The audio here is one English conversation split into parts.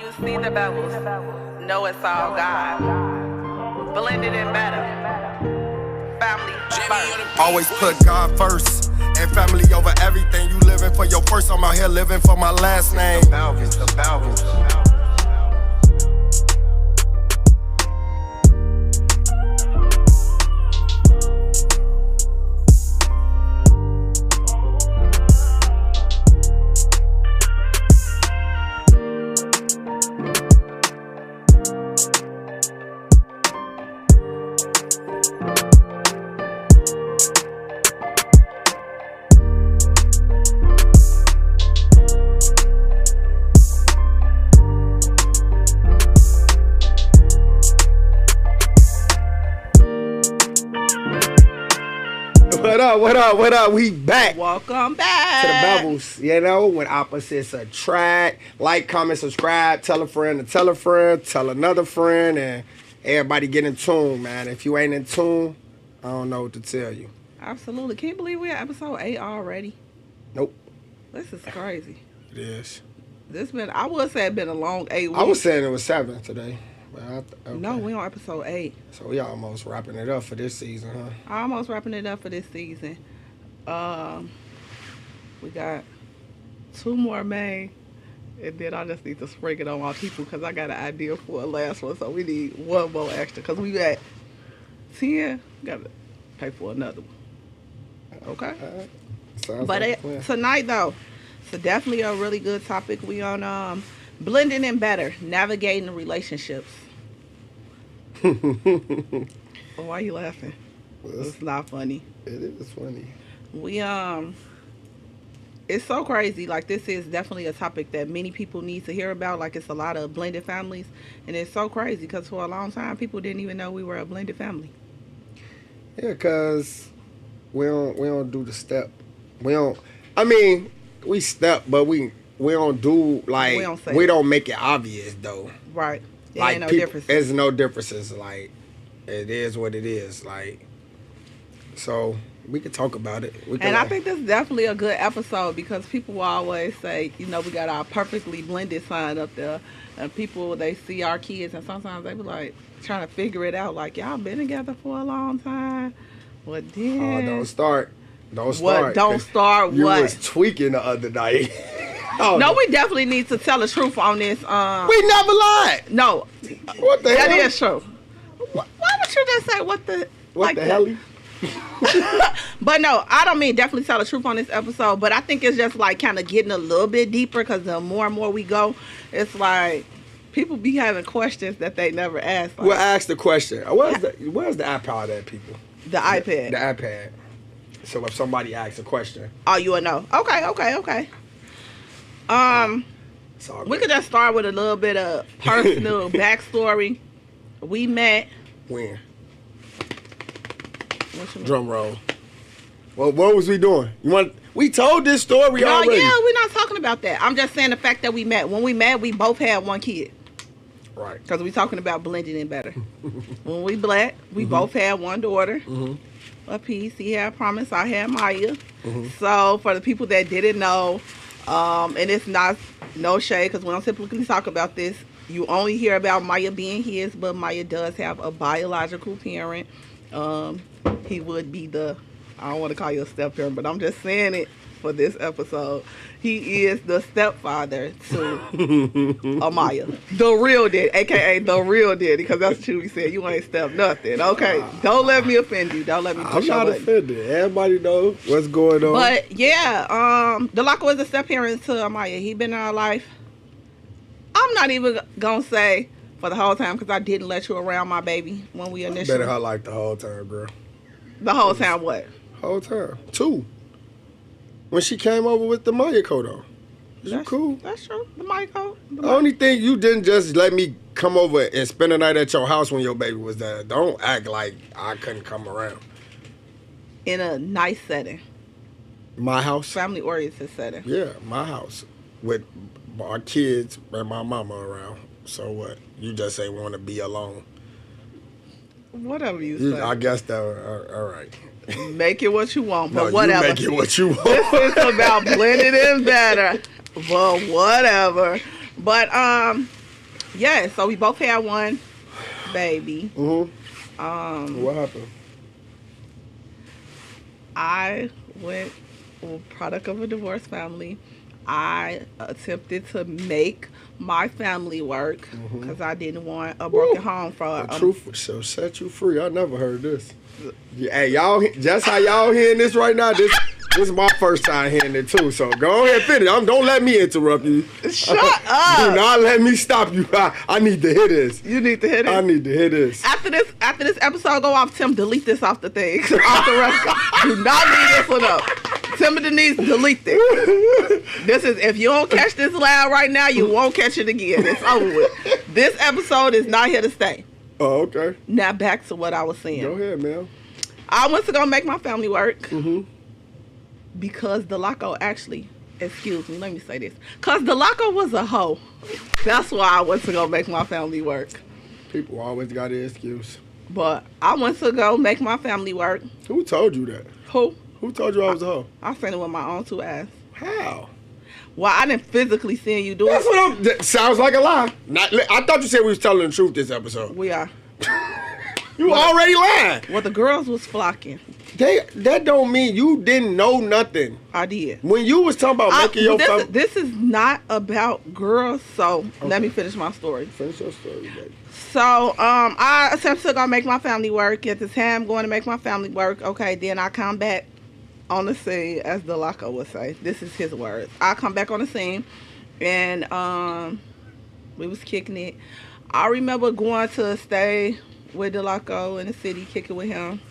you see the Bevils, know it's all God. Blended in better. Family first. Always put God first and family over everything. You living for your first, I'm out here living for my last name. The Bevils. What up? We back. Welcome back to the Bevils. You know, when opposites attract. Like, comment, subscribe, tell a friend to tell a friend, tell another friend, and everybody get in tune, man. If you ain't in tune, I don't know what to tell you. Absolutely. Can't believe we're at episode 8 already. Nope. This is crazy. It is. I would say it's been a long 8 weeks. I was saying it was 7 today. Okay. No, we on episode 8. So we almost wrapping it up for this season, huh? Almost wrapping it up for this season. We got 2 more main, and then I just need to spring it on my people because I got an idea for a last one. So we need 1 more extra because we at 10. Got to pay for another one. Okay. Sounds but like a plan. Tonight though, so definitely a really good topic. We on blending in better, navigating relationships. Why are you laughing? It's not funny. It is funny. We it's so crazy. Like, this is definitely a topic that many people need to hear about. Like, it's a lot of blended families, and it's so crazy because for a long time people didn't even know we were a blended family. Yeah, cause we don't do the step. We don't. I mean, we step, but we don't do like we don't make it obvious though. Right. There like ain't no people, differences. there's no differences. Like, it is what it is. Like, so we could talk about it. I think this is definitely a good episode because people will always say, you know, we got our perfectly blended sign up there, and people, they see our kids, and sometimes they be like trying to figure it out. Like, y'all been together for a long time. What then? Oh, don't start. What? Don't start. You what? was tweaking the other night. No, we definitely need to tell the truth on this. We never lied. No. What the hell? That is true. Why would you just say what the hell? But no, I don't mean definitely tell the truth on this episode, but I think it's just like kind of getting a little bit deeper because the more and more we go, it's like people be having questions that they never asked. Like, well, ask the question. Where's the iPad at, people? The iPad. The iPad. So if somebody asks a question. Oh, you will know. Okay. We could just start with a little bit of personal backstory. We met. When? Drum roll. Well, what was we doing? We told this story already. Yeah, we're not talking about that. I'm just saying the fact that we met. When we met, we both had 1 kid. Right. Because we're talking about blending in better. When we black, we both had 1 daughter. A piece. He had Promise. I had Maya. So for the people that didn't know, and it's not no shade because we don't typically talk about this. You only hear about Maya being his, but Maya does have a biological parent. He would be I don't want to call you a step parent, but I'm just saying it for this episode. He is the stepfather to Amaya. The real daddy, a.k.a. the real daddy, because that's what you said. You ain't step nothing. Okay, don't let me offend you. Don't let me push your button. I'm not offended. Everybody knows what's going on. But, yeah, Delaka was the step parent to Amaya. He been in our life. I'm not even going to say for the whole time because I didn't let you around my baby when we initially. Been in her life the whole time, girl. The whole time what? Whole time. 2. When she came over with the Maya coat on. That's cool. That's true. The Maya coat. The only thing, you didn't just let me come over and spend the night at your house when your baby was there. Don't act like I couldn't come around. In a nice setting. My house? Family-oriented setting. Yeah, my house. With our kids and my mama around. So what? You just ain't want to be alone. Whatever you say. I guess that, all right. Make it what you want, but no, whatever. You make it what you want. This is about blending in better, but whatever. But Yeah, so we both had one baby. What happened? I went, product of a divorced family. I attempted to make my family work because I didn't want a broken home for The truth shall set you free. I never heard this. Yeah, hey, y'all, just how y'all hearing this right now, this is my first time hearing it too. So go ahead, finish. Don't let me interrupt you. Shut up. Do not let me stop you. I need to hear this. You need to hear this. I need to hear this. After this episode go off, Tim, delete this off the thing. Off the record. Do not leave this one up. Tim and Denise, delete this. This is, if you don't catch this loud right now, you won't catch it again. It's over with. This episode is not here to stay. Oh, okay. Now back to what I was saying. Go ahead, man. I went to go make my family work because Delaco actually, excuse me, let me say this. Because Delaco was a hoe. That's why I went to go make my family work. People always got an excuse. But I went to go make my family work. Who told you that? Who? Who told you I was a hoe? I seen it with my own two eyes. How? Well, I didn't physically see you do That's it. what that sounds like a lie. I thought you said we was telling the truth this episode. We are. You already lying. Well, the girls was flocking. That don't mean you didn't know nothing. I did. When you was talking about making your family... This is not about girls, so let me finish my story. Finish your story, baby. So, I attempted to go make my family work. At the time, going to make my family work. Okay, then I come back on the scene, as Delaco would say. This is his words. I come back on the scene, and we was kicking it. I remember going to stay with Delaco in the city, kicking with him.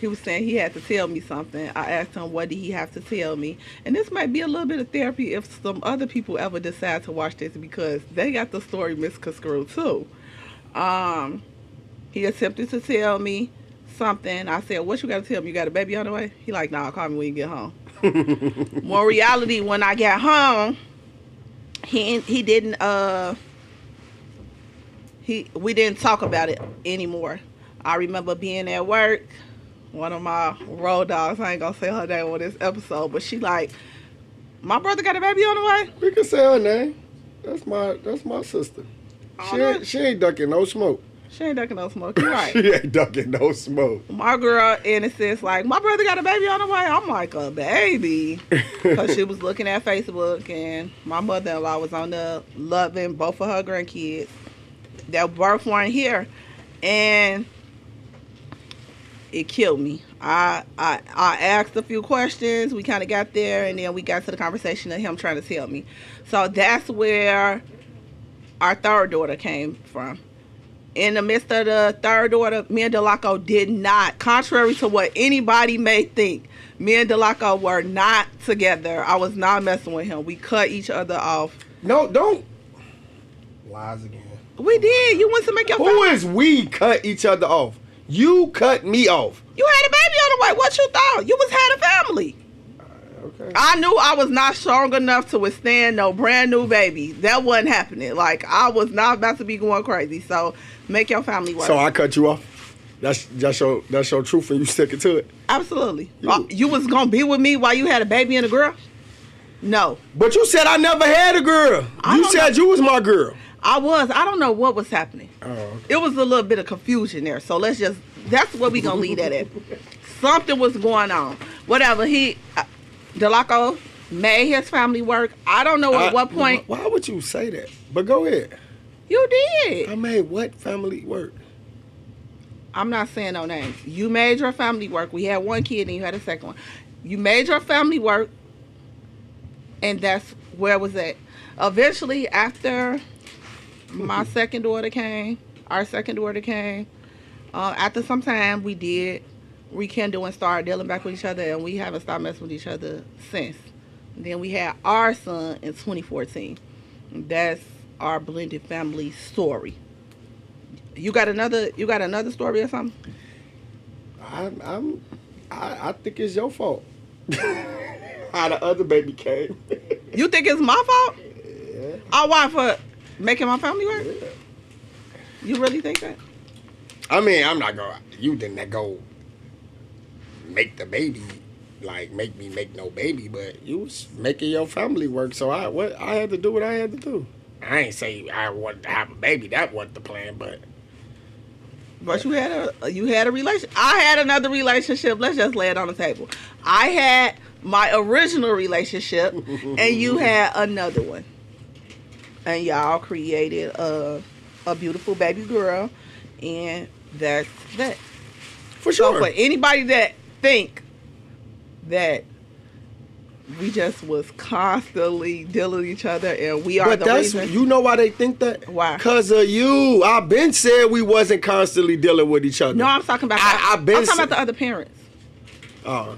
He was saying he had to tell me something. I asked him, what did he have to tell me? And this might be a little bit of therapy if some other people ever decide to watch this, because they got the story misconstrued too. He attempted to tell me something. I said, what you got to tell me? You got a baby on the way? He like, nah, call me when you get home. More reality, when I got home, we didn't talk about it anymore. I remember being at work. One of my road dogs, I ain't gonna say her name on this episode, but she like, my brother got a baby on the way? We can say her name. That's my sister. She ain't ducking no smoke. She ain't ducking no smoke. You're right. She ain't ducking no smoke. My girl, innocence, like, my brother got a baby on the way? I'm like, a baby? Because she was looking at Facebook, and my mother-in-law was on there loving both of her grandkids. Their birth weren't here. And it killed me. I asked a few questions. We kind of got there, and then we got to the conversation of him trying to tell me. So that's where our third daughter came from. In the midst of the third daughter, me and Delaco did not, contrary to what anybody may think, me and Delaco were not together. I was not messing with him. We cut each other off. No, don't. Lies again. We did. You went to make your Who family. is we cut each other off? You cut me off. You had a baby on the way. What you thought? You was had a family. Okay. I knew I was not strong enough to withstand no brand new baby. That wasn't happening. Like, I was not about to be going crazy. So, make your family work. So I cut you off. That's your truth, and you sticking to it. Absolutely. You was gonna be with me while you had a baby and a girl? No. But you said I never had a girl. You said you was my girl. I was. I don't know what was happening. Oh. It was a little bit of confusion there. So that's what we gonna leave that at. Something was going on. Whatever. Delaco made his family work. I don't know at what point. Why would you say that? But go ahead. You did. I made what family work? I'm not saying no names. You made your family work. We had one kid and you had a second one. You made your family work, and that's where it was at. Eventually, after our second daughter came, after some time, we did rekindle and start dealing back with each other, and we haven't stopped messing with each other since. And then we had our son in 2014. That's our blended family story. You got another story or something? I think it's your fault. How the other baby came. You think it's my fault? Yeah. Oh, why? For making my family work? Yeah. You really think that? I mean, I'm not going. You didn't go make the baby, like make me make no baby, but you was making your family work. So I had to do what I had to do. I I ain't say I wanted to have a baby. That wasn't the plan, but you had a relation. I had another relationship. Let's just lay it on the table. I had my original relationship, and you had another one, and y'all created a beautiful baby girl, and that's that. For sure. So for anybody that think that we just was constantly dealing with each other and we are but the reason. You know why they think that? Why? Because of you. I've been said we wasn't constantly dealing with each other. No, I'm talking about I'm talking about the other parents. Oh.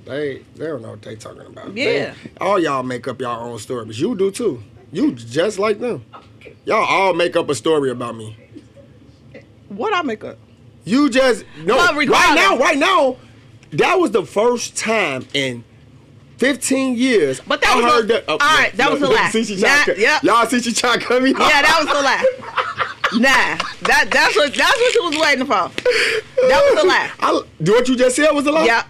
They don't know what they talking about. Yeah. All y'all make up your own stories. You do too. You just like them. Y'all all make up a story about me. What I make up? You just no. Right now, that was the first time in 15 years. But that was heard that. Oh, all right, that was a lie. Y'all see she trying to cut me off. Yeah, that was a lie. Nah, that's what you was waiting for. That was a lie. Do what you just said was a lie? Yeah.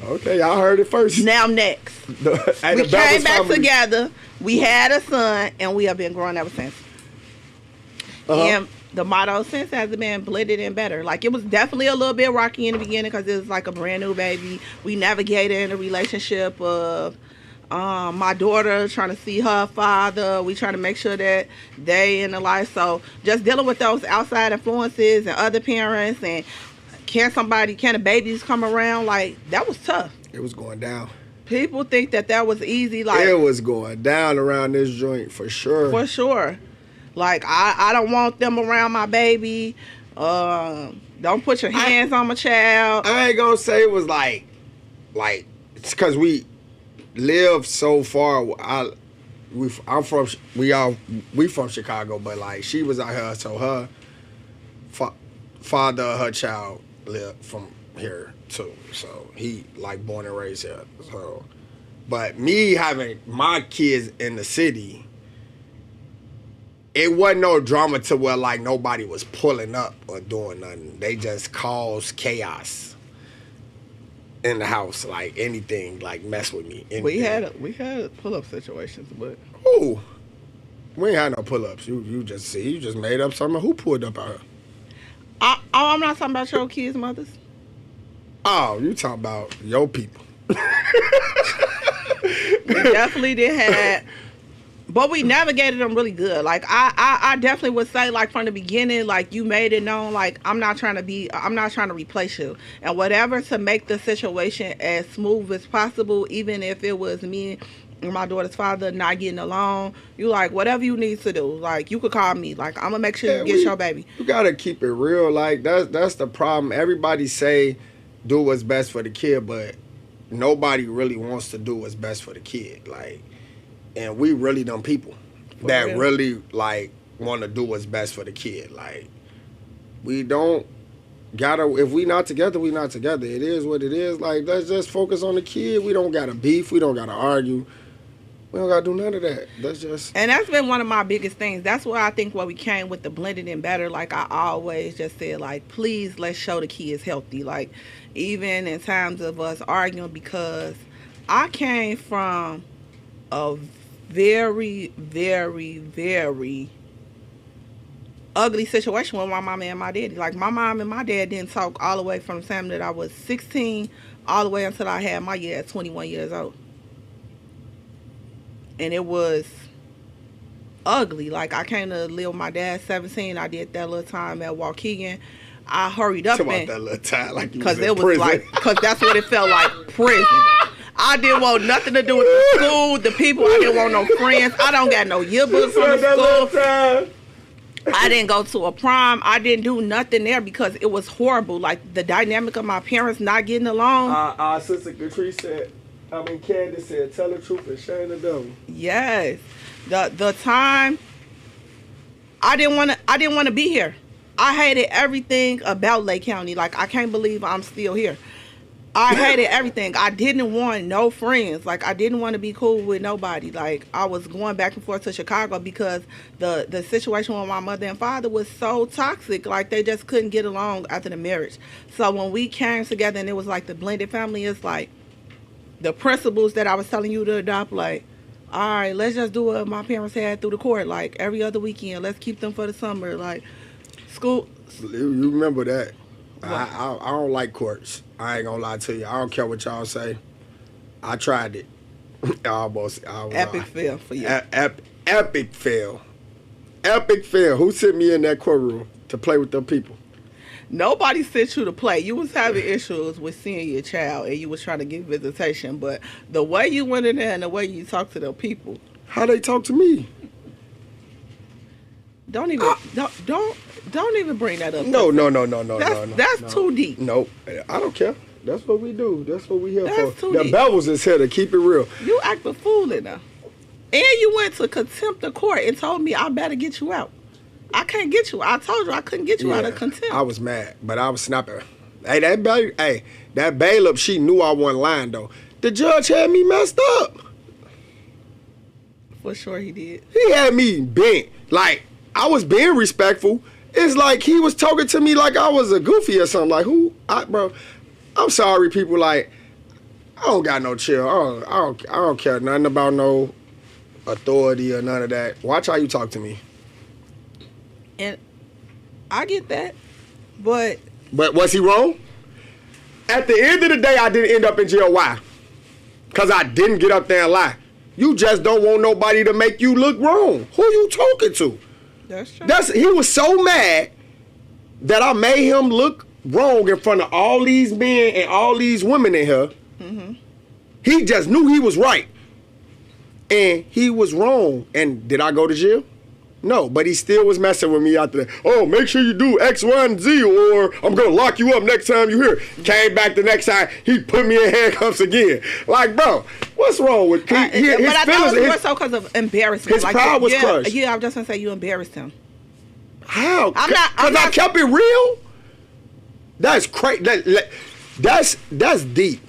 Okay, y'all heard it first. Now next. We came back together, we had a son, and we have been growing ever since. And the motto since has been blended and better. Like, it was definitely a little bit rocky in the beginning because it was like a brand new baby. We navigated in a relationship of my daughter trying to see her father. We trying to make sure that they in the life. So just dealing with those outside influences and other parents, and can the babies come around? Like, that was tough. It was going down. People think that was easy. Like, it was going down around this joint for sure. For sure. Like, I don't want them around my baby. Don't put your hands on my child. I ain't gonna say it was like it's because we live so far. We from Chicago, but like she was out here, so her father of her child lived from here too. So he like born and raised here. So, but me having my kids in the city, it wasn't no drama to where like nobody was pulling up or doing nothing. They just caused chaos in the house, like anything, like mess with me. Anything. We had pull up situations, but ooh, we ain't had no pull ups. You just made up something. Who pulled up out here? I'm not talking about your kids' mothers. Oh, you talking about your people? We definitely did have. But we navigated them really good. Like, I definitely would say, like, from the beginning, like, you made it known, like, I'm not trying to replace you. And whatever to make the situation as smooth as possible, even if it was me and my daughter's father not getting along, you like, whatever you need to do. Like, you could call me. Like, I'm going to make sure you get your baby. You got to keep it real. Like, that's the problem. Everybody say do what's best for the kid, but nobody really wants to do what's best for the kid. Like, and we really them people that really like want to do what's best for the kid. Like, we don't gotta, if we not together, we not together. It is what it is. Like, let's just focus on the kid. We don't gotta beef. We don't gotta argue. We don't gotta do none of that. That's just. And that's been one of my biggest things. That's why I think when we came with the blended and better, like I always just said, like, please let's show the kids healthy. Like, even in times of us arguing, because I came from a very, very, very ugly situation with my mama and my daddy. Like, my mom and my dad didn't talk all the way from the time that I was 16 all the way until I had my year at 21 years old. And it was ugly. Like, I came to live with my dad 17. I did that little time at Waukegan. I hurried up about that little time, like you was in it was prison. like, because that's what it felt like, prison. I didn't want nothing to do with the school, the people. I didn't want no friends. I don't got no yearbooks from the school. I didn't go to a prom. I didn't do nothing there because it was horrible. Like, the dynamic of my parents not getting along. Our sister Catrice said, Candace said, tell the truth and shame the devil. Yes. The time, I didn't want to be here. I hated everything about Lake County. Like, I can't believe I'm still here. I hated everything. I didn't want no friends. Like, I didn't want to be cool with nobody. Like, I was going back and forth to Chicago because the situation with my mother and father was so toxic. Like, they just couldn't get along after the marriage. So when we came together and it was like the blended family, it's like the principles that I was telling you to adopt, like, all right, let's just do what my parents had through the court, like every other weekend. Let's keep them for the summer, like school. You remember that? What? I don't like courts. I ain't gonna lie to you. I don't care what y'all say. I tried it. I was Epic fail for you. Epic fail. Epic fail. Who sent me in that courtroom to play with them people? Nobody sent you to play. You was having issues with seeing your child, and you was trying to get visitation. But the way you went in there and the way you talked to them people, How they talk to me? don't even don't even bring that up. No. That's too deep. No, I don't care. That's what we do. That's what we here That's for. too The deep. Bevils is here to keep it real. You act a fool in there, and you went to contempt of court and told me I better get you out. I can't get you. I told you I couldn't get you out of contempt. I was mad, but I was snapping. Hey, that bailiff, she knew I wasn't lying though. The judge had me messed up. For sure he did. He had me bent. Like, I was being respectful. It's like he was talking to me like I was a goofy or something. Like, bro, I'm sorry, people. Like, I don't got no chill. I don't care nothing about no authority or none of that. Watch how you talk to me. And I get that, but was he wrong? At the end of the day, I didn't end up in jail. Why? Because I didn't get up there and lie. You just don't want nobody to make you look wrong. Who you talking to? that's true. He was so mad that I made him look wrong in front of all these men and all these women in here. Mm-hmm. He just knew he was right. And he was wrong. And did I go to jail? No, but he still was messing with me after that. Oh, make sure you do X, Y, and Z, or I'm going to lock you up next time you here. Came back the next time, he put me in handcuffs again. Like, bro, what's wrong with his But I thought it was more so because of embarrassment. His pride was crushed. Yeah, I was just going to say you embarrassed him. How? I'm Because not- I kept it real? That's crazy. That's deep.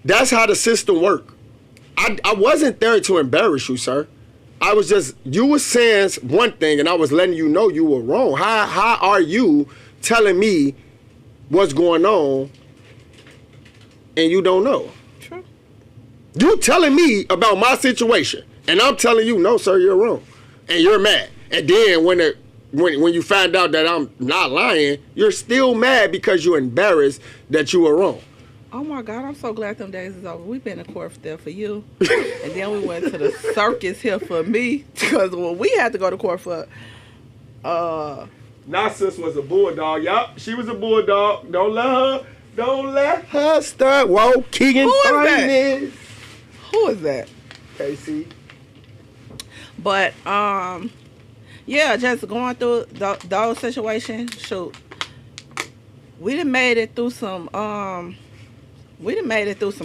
That's how the system works. I wasn't there to embarrass you, sir. I was just, you were saying one thing and I was letting you know you were wrong. How are you telling me what's going on and you don't know? True. You telling me about my situation and I'm telling you, no, sir, you're wrong. And you're mad. And then when you find out that I'm not lying, you're still mad because you're embarrassed that you were wrong. Oh my God, I'm so glad them days is over. We've been in court there for you. And then we went to the circus here for me. Because when we had to go to court for Sis was a bulldog. Yup, she was a bulldog. Don't let her start. Whoa, Keegan Who is that? Finance. who is that? KC. But yeah, just going through those situations, shoot. We done made it through some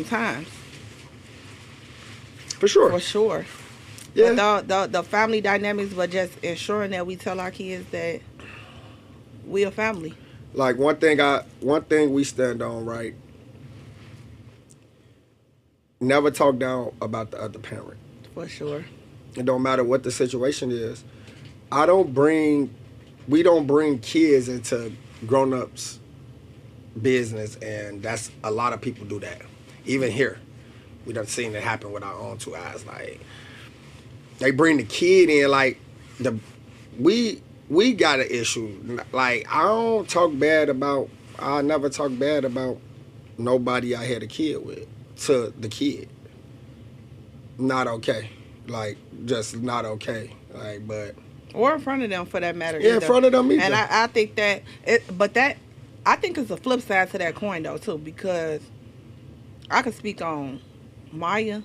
times. For sure. For sure. Yeah. But the family dynamics, but just ensuring that we tell our kids that we a family. Like one thing we stand on, right? Never talk down about the other parent. For sure. It don't matter what the situation is. We don't bring kids into grown-ups business, and that's a lot of people do that. Even here, we done seen it happen with our own two eyes. Like they bring the kid in, like we got an issue. Like I never talk bad about nobody I had a kid with to the kid. Not okay. Like just not okay. Like but Or in front of them, for that matter. yeah, in front of them either. And I think that I think it's a flip side to that coin though too, because I could speak on Maya,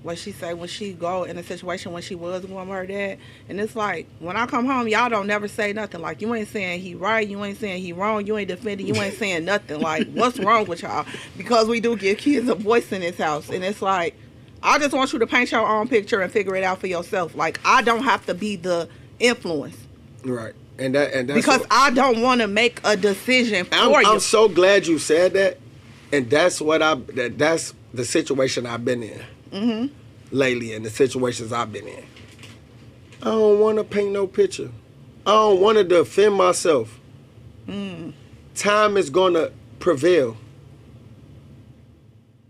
what she say when she go in a situation when she was going with her dad, and it's like when I come home, y'all don't never say nothing. Like you ain't saying he right, you ain't saying he wrong, you ain't defending, you ain't saying nothing. Like what's wrong with y'all? Because we do give kids a voice in this house, and it's like I just want you to paint your own picture and figure it out for yourself. Like I don't have to be the influence. Right. And that's because I don't want to make a decision for you. I'm so glad you said that, and that's the situation I've been in lately, and the situations I've been in. I don't want to paint no picture. I don't want to defend myself. Time is gonna prevail.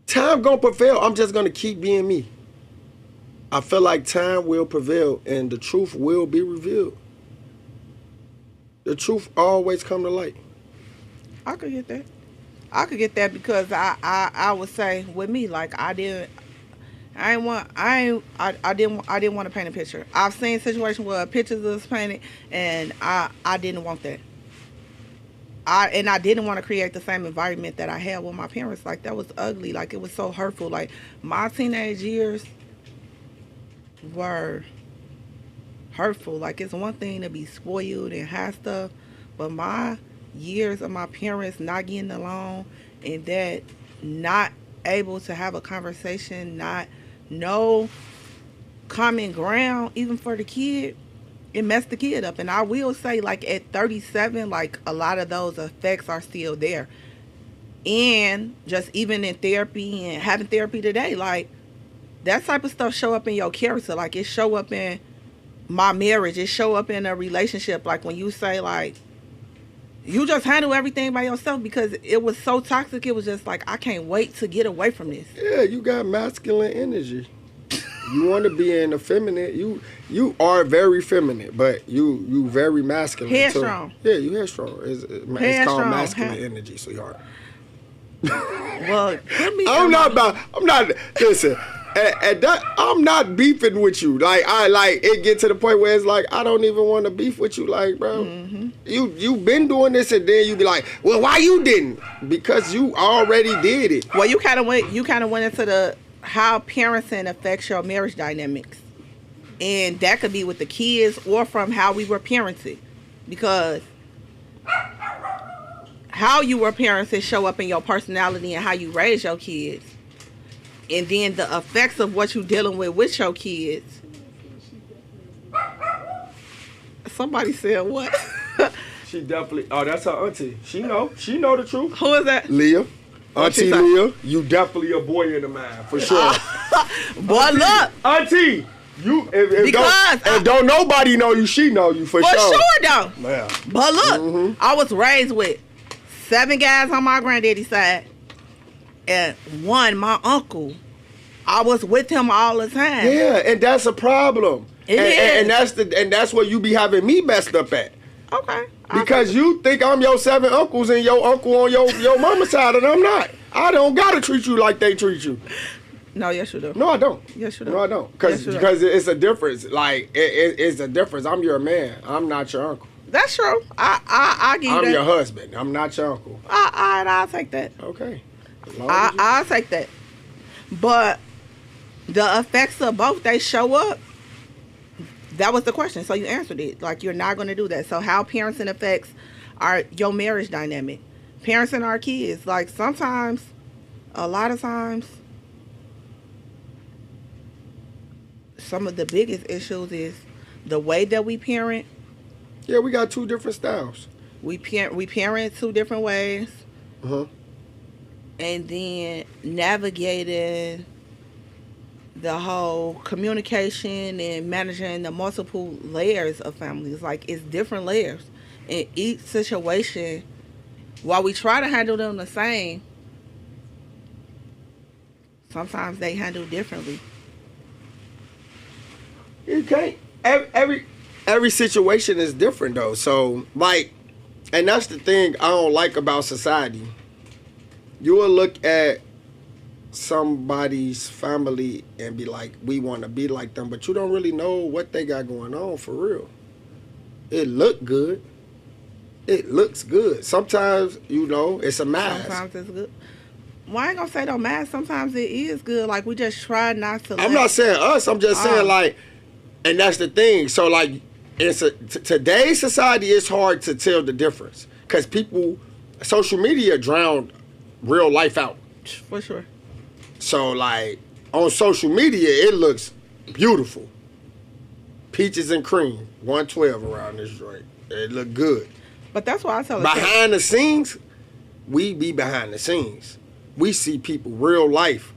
Time gonna prevail. I'm just gonna keep being me. I feel like time will prevail and the truth will be revealed. The truth always come to light. I could get that. I could get that because I would say with me, like I didn't want to paint a picture. I've seen situations where pictures was painted and I didn't want that. I didn't want to create the same environment that I had with my parents. Like that was ugly. Like it was so hurtful. Like my teenage years were hurtful. Like it's one thing to be spoiled and have stuff, but my years of my parents not getting along and that not able to have a conversation, not no common ground even for the kid, it messed the kid up. And I will say, like at 37, like a lot of those effects are still there. And just even in therapy and having therapy today, like that type of stuff show up in your character. Like it show up in my marriage, it show up in a relationship. Like when you say like you just handle everything by yourself because it was so toxic. It was just like, I can't wait to get away from this. Yeah, you got masculine energy. You want to be in a feminine. You are very feminine, but you very masculine. Headstrong. Yeah, you headstrong. It's called masculine energy, sweetheart. Well, I'm not. Listen. And that, I'm not beefing with you. Like it get to the point where it's like I don't even want to beef with you. Like, bro, you been doing this, and then you be like, well, why you didn't? Because you already did it. Well, you kind of went into the how parenting affects your marriage dynamics, and that could be with the kids or from how we were parented, because how you were parented show up in your personality and how you raise your kids. And then the effects of what you're dealing with your kids. Somebody said what? She definitely. Oh, that's her auntie. She know the truth. Who is that? Leah. Auntie Leah. You definitely a boy in the mind for sure. Boy, look. Auntie. You if don't nobody know you, she know you for sure. For sure though. Yeah. But look, I was raised with 7 guys on my granddaddy's side. And one, my uncle, I was with him all the time. Yeah, and that's a problem. And that's where you be having me messed up at. Okay. Because you think I'm your 7 uncles and your uncle on your mama's side, and I'm not. I don't gotta treat you like they treat you. No, yes you do. No, I don't. Yes you do. No, I don't. Because it's a difference. Like it's a difference. I'm your man. I'm not your uncle. That's true. I give you that. I'm your husband. I'm not your uncle. I'll take that. Okay. I'll take that. But the effects of both, they show up. That was the question. So you answered it. Like, you're not going to do that. So how parenting affects your marriage dynamic. Parenting our kids. Like, sometimes, a lot of times, some of the biggest issues is the way that we parent. Yeah, we got 2 different styles. We parent 2 different ways. Uh-huh. And then navigating the whole communication and managing the multiple layers of families. Like, it's different layers. In each situation, while we try to handle them the same, sometimes they handle differently. You can't. Every situation is different, though. So, like, and that's the thing I don't like about society. You will look at somebody's family and be like, we want to be like them, but you don't really know what they got going on for real. It look good. It looks good. Sometimes, it's a mask. Sometimes it's good. Well, I ain't gonna say no mask. Sometimes it is good. Like, we just try not to. I'm not saying us. I'm just saying, like, and that's the thing. So, like, today's society, it's hard to tell the difference because social media drowned real life out. For sure. So, like, on social media, it looks beautiful. Peaches and cream, 112 around this joint. It look good. But that's why I tell behind the scenes, we be behind the scenes. We see people real life.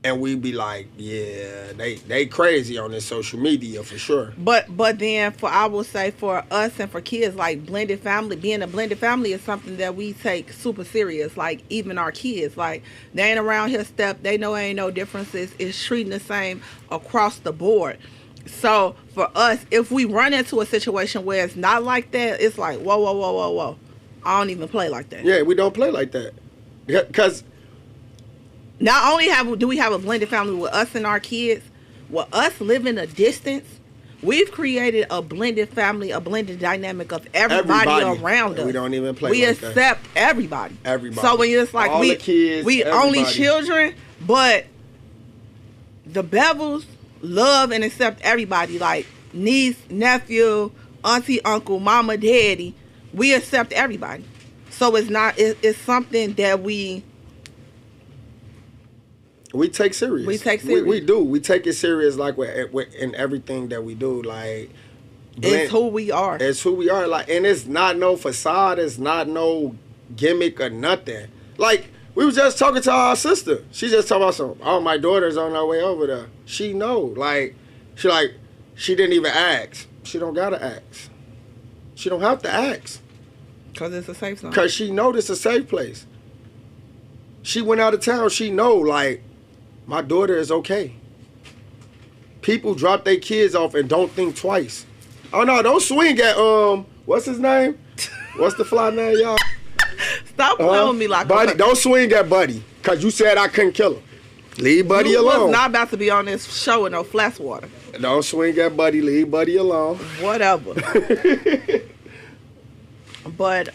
And we be like, yeah, they crazy on this social media for sure. But then I will say for us and for kids, like blended family, being a blended family is something that we take super serious. Like even our kids, like they ain't around here step, they know ain't no differences. It's treating the same across the board. So for us, if we run into a situation where it's not like that, it's like, whoa. I don't even play like that. Yeah, we don't play like that. Because not only do we have a blended family with us and our kids, with us living a distance, we've created a blended family, a blended dynamic of everybody around us. We don't even play we like that. We accept everybody. Everybody. So when it's like all the kids, we everybody. Only children, but the Bevils love and accept everybody, like niece, nephew, auntie, uncle, mama, daddy. We accept everybody. So it's something that we take serious. We take serious. We do. We take it serious, like in everything that we do. Like it's who we are. It's who we are. Like, and it's not no facade. It's not no gimmick or nothing. Like we was just talking to our sister. She just talking about some. Oh, my daughter's on her way over there. She know. Like she didn't even ask. She don't gotta ask. She don't have to ask. Cause it's a safe zone. Cause she know this a safe place. She went out of town. She know, like, my daughter is okay. People drop their kids off and don't think twice. Oh no, don't swing at what's his name? What's the fly name, y'all? Stop playing with me like Buddy. Don't swing at Buddy, cause you said I couldn't kill him. Leave Buddy alone. Was not about to be on this show with no flash water. Don't swing at Buddy. Leave Buddy alone. Whatever. But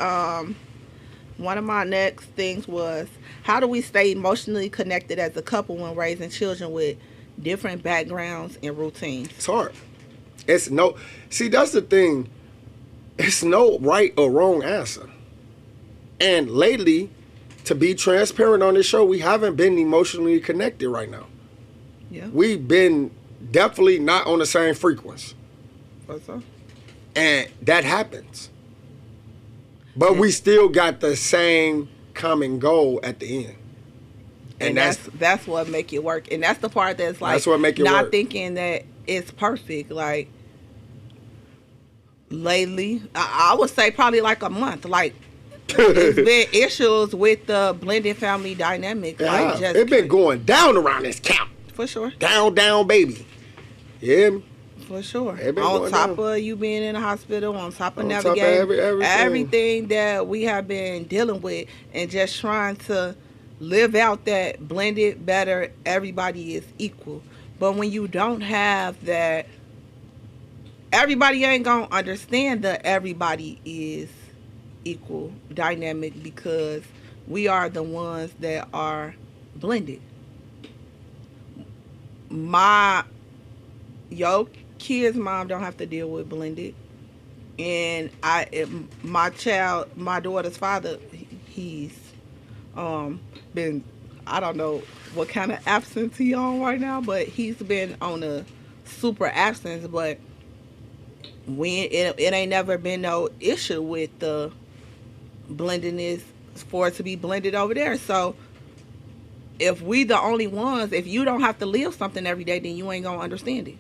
one of my next things was, how do we stay emotionally connected as a couple when raising children with different backgrounds and routines? It's hard. See, that's the thing. It's no right or wrong answer. And lately, to be transparent on this show, we haven't been emotionally connected right now. Yeah. We've been definitely not on the same frequency. What's up? And that happens. But we still got the same common goal at the end. And that's what make it work. And that's the part that's like, that's what make it not work. Thinking that it's perfect. Like lately, I would say probably like a month. Like there's been issues with the blended family dynamic. Yeah, like it's been going down around this camp. For sure. Down, baby. Yeah. For sure. On top of you being in the hospital, on top of navigating everything that we have been dealing with, and just trying to live out that blended, better, everybody is equal. But when you don't have that, everybody ain't gonna understand that everybody is equal dynamic, because we are the ones that are blended. Your kid's mom don't have to deal with blended, and my daughter's father, he's been, I don't know what kind of absence he on right now, but he's been on a super absence. But it ain't never been no issue with the blendedness for it to be blended over there. So if we the only ones, if you don't have to live something every day, then you ain't gonna understand it.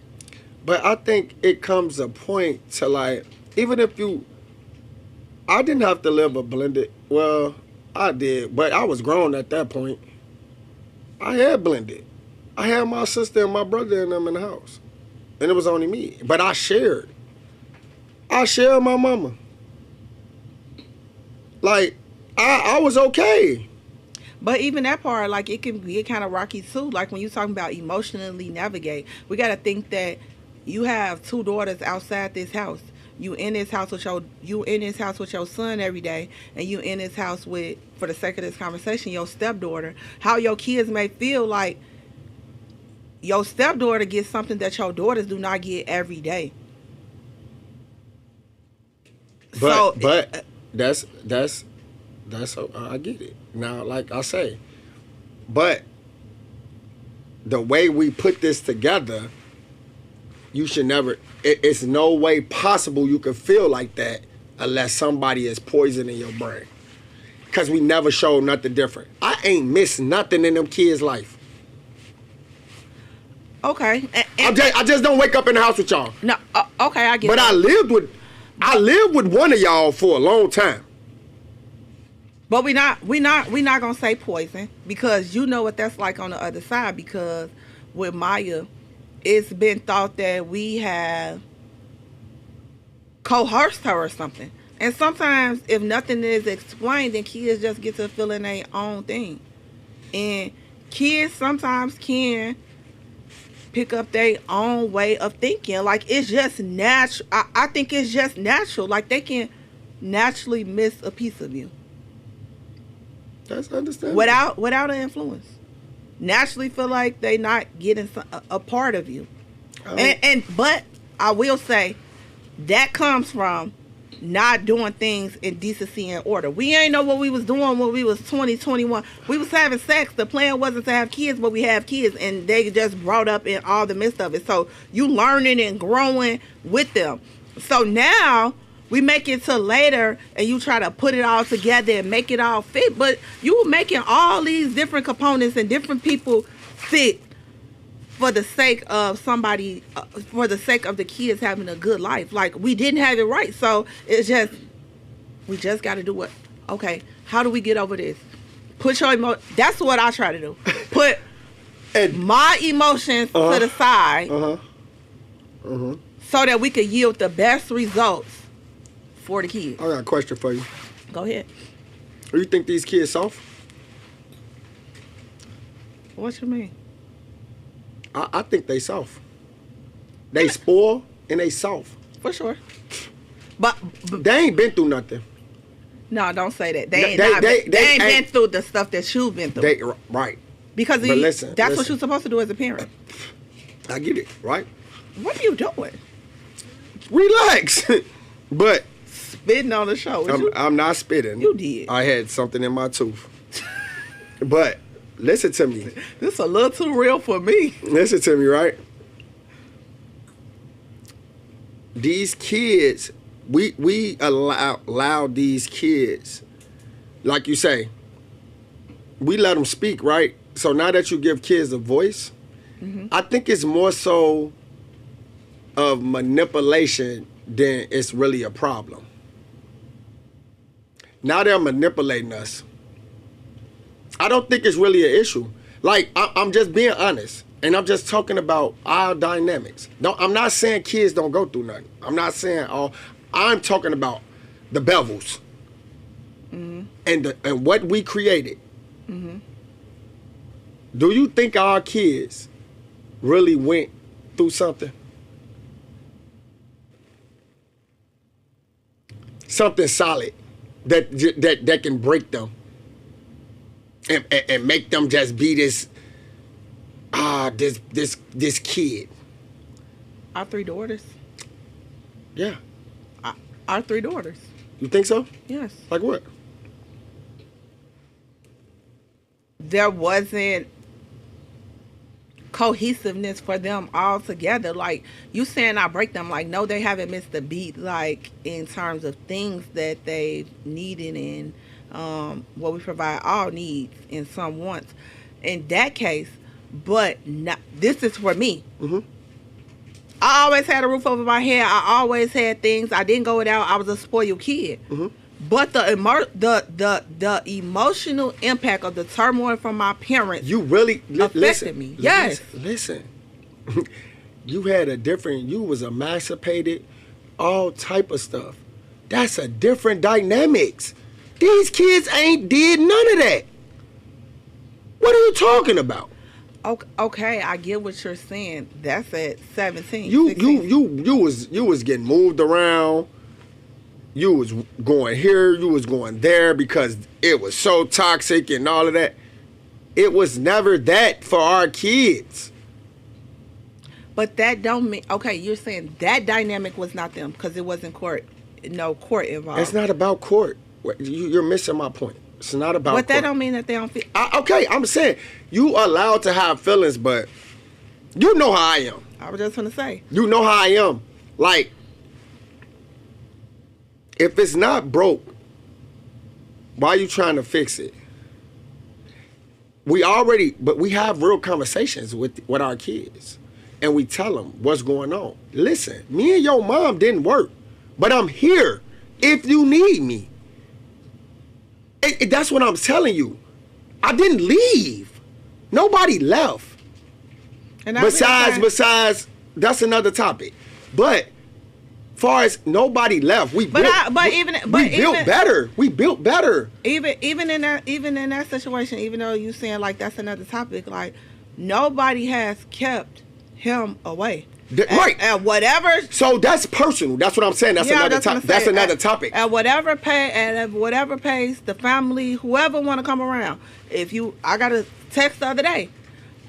But I think it comes a point to, like, even if I didn't have to live a blended, well, I did, but I was grown at that point. I had blended. I had my sister and my brother and them in the house. And it was only me. But I shared. I shared my mama. Like, I was okay. But even that part, like, it can get kind of rocky too. Like when you're talking about emotionally navigate, we got to think that you have two daughters outside this house. You in this house with your son every day, and you in this house with, for the sake of this conversation, your stepdaughter. How your kids may feel like your stepdaughter gets something that your daughters do not get every day. But that's I get it. Now, like I say, but the way we put this together, you should never, it's no way possible you could feel like that unless somebody is poisoning your brain. Because we never showed nothing different. I ain't missed nothing in them kids' life. Okay. I just don't wake up in the house with y'all. No. Okay, I get. But that. I lived with one of y'all for a long time. But we not gonna say poison, because you know what that's like on the other side. Because with Maya, it's been thought that we have coerced her or something. And sometimes if nothing is explained, then kids just get to feeling their own thing. And kids sometimes can pick up their own way of thinking. Like, it's just natural. I think it's just natural. Like, they can naturally miss a piece of you. That's understandable. Without an influence. Naturally feel like they not getting a part of you. But I will say that comes from not doing things in decency and order. We ain't know what we was doing when we was 20, 21. We was having sex. The plan wasn't to have kids, but we have kids, and they just brought up in all the midst of it. So you learning and growing with them. So now we make it till later, and you try to put it all together and make it all fit. But you making all these different components and different people fit for the sake of somebody, for the sake of the kids having a good life. Like, we didn't have it right. So it's just, we just got to do what? Okay, how do we get over this? Put your that's what I try to do. Put my emotions to the side so that we could yield the best results for the kids. I got a question for you. Go ahead. Do you think these kids soft? What you mean? I think they soft. They spoil and they soft. For sure. But they ain't been through nothing. No, don't say that. They ain't been through the stuff that you've been through. Right. Because that's what you're supposed to do as a parent. I get it, right? What are you doing? Relax. But spitting on the show. I'm not spitting. You did. I had something in my tooth. But listen to me. This is a little too real for me. Listen to me, right? These kids, we allow these kids, like you say, we let them speak, right? So now that you give kids a voice, I think it's more so of manipulation than it's really a problem. Now they're manipulating us. I don't think it's really an issue. Like, I'm just being honest, and I'm just talking about our dynamics. No, I'm not saying kids don't go through nothing. I'm not saying all. I'm talking about the Bevils and what we created. Do you think our kids really went through something? Something solid that can break them and make them just be this kid. Our 3 daughters. Yeah. Our 3 daughters. You think so? Yes. Like what? There wasn't cohesiveness for them all together. Like, you saying I break them, like, no, they haven't missed a beat, like, in terms of things that they needed and what we provide all needs and some wants in that case. But not, this is for me. I always had a roof over my head. I always had things. I didn't go without. I was a spoiled kid. But the emotional impact of the turmoil from my parents, you really affected me. Yes. Listen. You had you was emancipated, all type of stuff. That's a different dynamics. These kids ain't did none of that. What are you talking about? Okay, I get what you're saying. That's at 17. You was getting moved around. You was going here, you was going there because it was so toxic and all of that. It was never that for our kids. But that don't mean, okay, you're saying that dynamic was not them because it wasn't court involved. It's not about court. You're missing my point. It's not about But that court. don't mean that they don't feel. Okay, I'm saying you allowed to have feelings, but you know how I am. I was just going to say. You know how I am. Like, if it's not broke, why are you trying to fix it? But we have real conversations with our kids. and we tell them what's going on. Listen, me and your mom didn't work, but I'm here if you need me. That's what I'm telling you. I didn't leave. Nobody left. And besides, that's another topic. But far as nobody left, we built better. We built better. Even in that situation, even though you saying like that's another topic, like nobody has kept him away. Right. And whatever. So that's personal. That's what I'm saying. That's another topic. That's another topic. At whatever pace the family, whoever want to come around. I got a text the other day.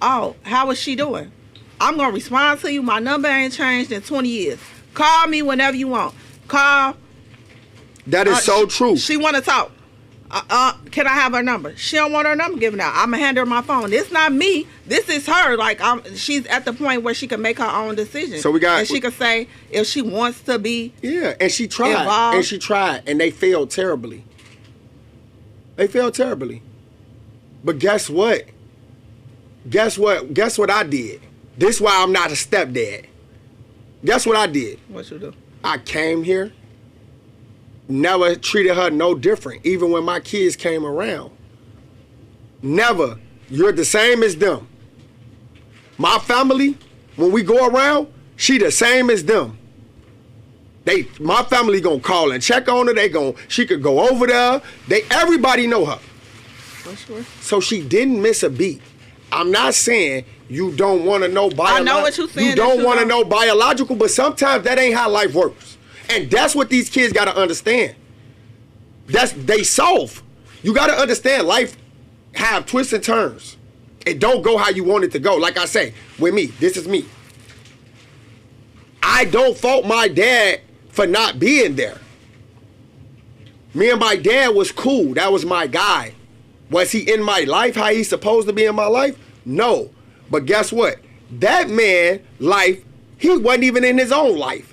Oh, how is she doing? I'm gonna respond to you. My number ain't changed in 20 years. Call me whenever you want. Call. That is so true. She want to talk. Can I have her number? She don't want her number given out. I'm gonna hand her my phone. It's not me. This is her. Like she's at the point where she can make her own decision. So and she can say if she wants to be. Yeah, and she tried. Involved. And she tried, and they failed terribly. They failed terribly. But guess what? Guess what I did? This is why I'm not a stepdad. Guess what I did? What you do? I came here. Never treated her no different, even when my kids came around. Never. You're the same as them. My family, when we go around, she the same as them. My family gonna call and check on her. She could go over there. Everybody know her. For sure. So she didn't miss a beat. I'm not saying you don't want to know biological. I know what you're saying. You don't want to know biological, but sometimes that ain't how life works. And that's what these kids got to understand. They soft. You got to understand life have twists and turns. It don't go how you want it to go. Like I say, with me, this is me. I don't fault my dad for not being there. Me and my dad was cool. That was my guy. Was he in my life how he's supposed to be in my life? No. But guess what? That man life, he wasn't even in his own life.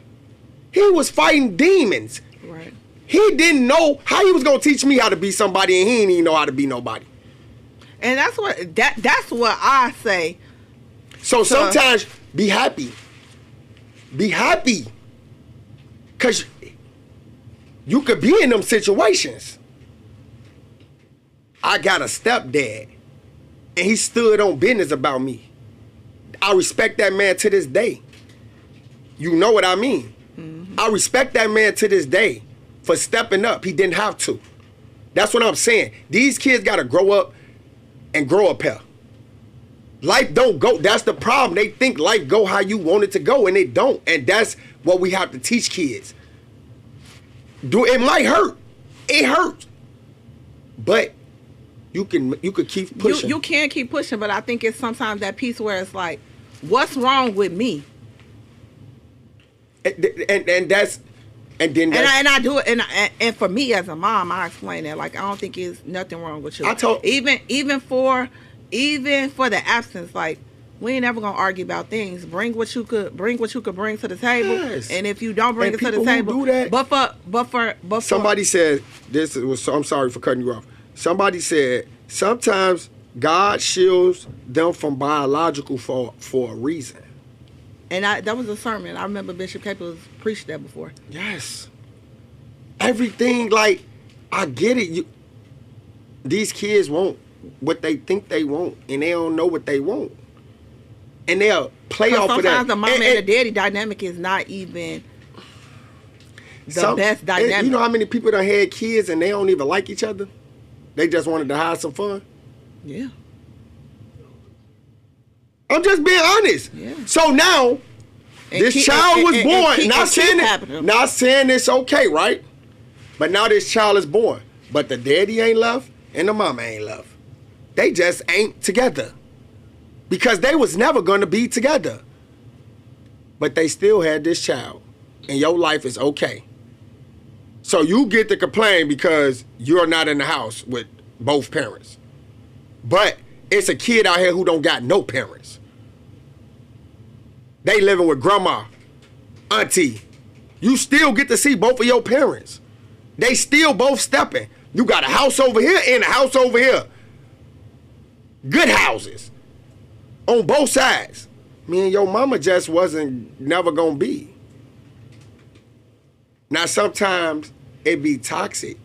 He was fighting demons. Right. He didn't know how he was gonna teach me how to be somebody, and he didn't even know how to be nobody. And that's what I say. So sometimes be happy. Be happy. Cause you could be in them situations. I got a stepdad, and he stood on business about me. I respect that man to this day. You know what I mean? Mm-hmm. I respect that man to this day for stepping up. He didn't have to. That's what I'm saying. These kids got to grow up and grow up here. Life don't go. That's the problem. They think life go how you want it to go, and it don't. And that's what we have to teach kids. It might hurt. It hurts. But you could keep pushing. You can keep pushing, but I think it's sometimes that piece where it's like, what's wrong with me? And I do it, and for me as a mom, I explain that like I don't think there's nothing wrong with you. Even for the absence, like we ain't ever gonna argue about things. Bring what you could bring to the table, yes. And if you don't bring it to the table, do that, but for somebody said this was. I'm sorry for cutting you off. Somebody said sometimes God shields them from biological for a reason. And that was a sermon. I remember Bishop Capel preached that before. Yes. Everything, like, I get it. These kids want what they think they want, and they don't know what they want. And they'll play off of that. Sometimes the mom and the daddy dynamic is not even the best dynamic. You know how many people done had kids and they don't even like each other? They just wanted to have some fun? Yeah. I'm just being honest. Yeah. So now, this child was born. Not saying it's okay, right? But now this child is born. But the daddy ain't love and the mama ain't love. They just ain't together. Because they was never going to be together. But they still had this child. And your life is okay. So you get to complain because you're not in the house with both parents. But it's a kid out here who don't got no parents. They living with grandma, auntie. You still get to see both of your parents. They still both stepping. You got a house over here and a house over here. Good houses on both sides. Me and your mama just wasn't never gonna be. Now sometimes it be toxic.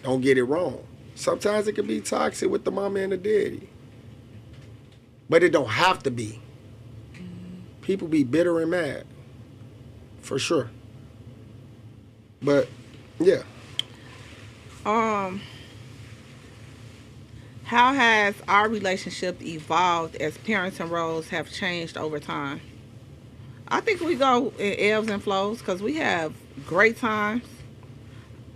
Don't get it wrong. Sometimes it can be toxic with the mama and the daddy. But it don't have to be. People be bitter and mad. For sure. But yeah. How has our relationship evolved as parenting roles have changed over time? I think we go in ebbs and flows because we have great times,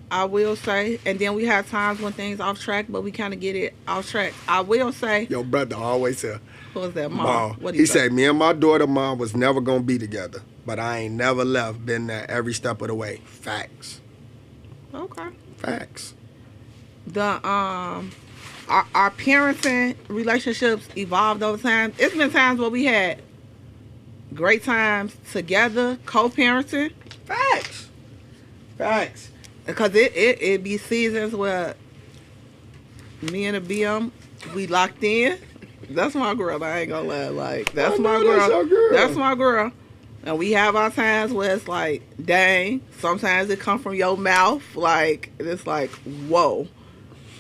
I will say, and then we have times when things off track, but we kind of get it off track. I will say. Your brother always said. Who was that, Mom? What He said, me and my daughter, Mom, was never going to be together, but I ain't never left, been there every step of the way. Facts. Okay. Facts. Our parenting relationships evolved over time. It's been times where we had great times together, co-parenting. Facts. Facts. Because it be seasons where me and the BM, we locked in. That's my girl. I ain't gonna lie. Like, that's my girl. That's your girl. That's my girl. And we have our times where it's like, dang. Sometimes it come from your mouth. Like, it's like, whoa.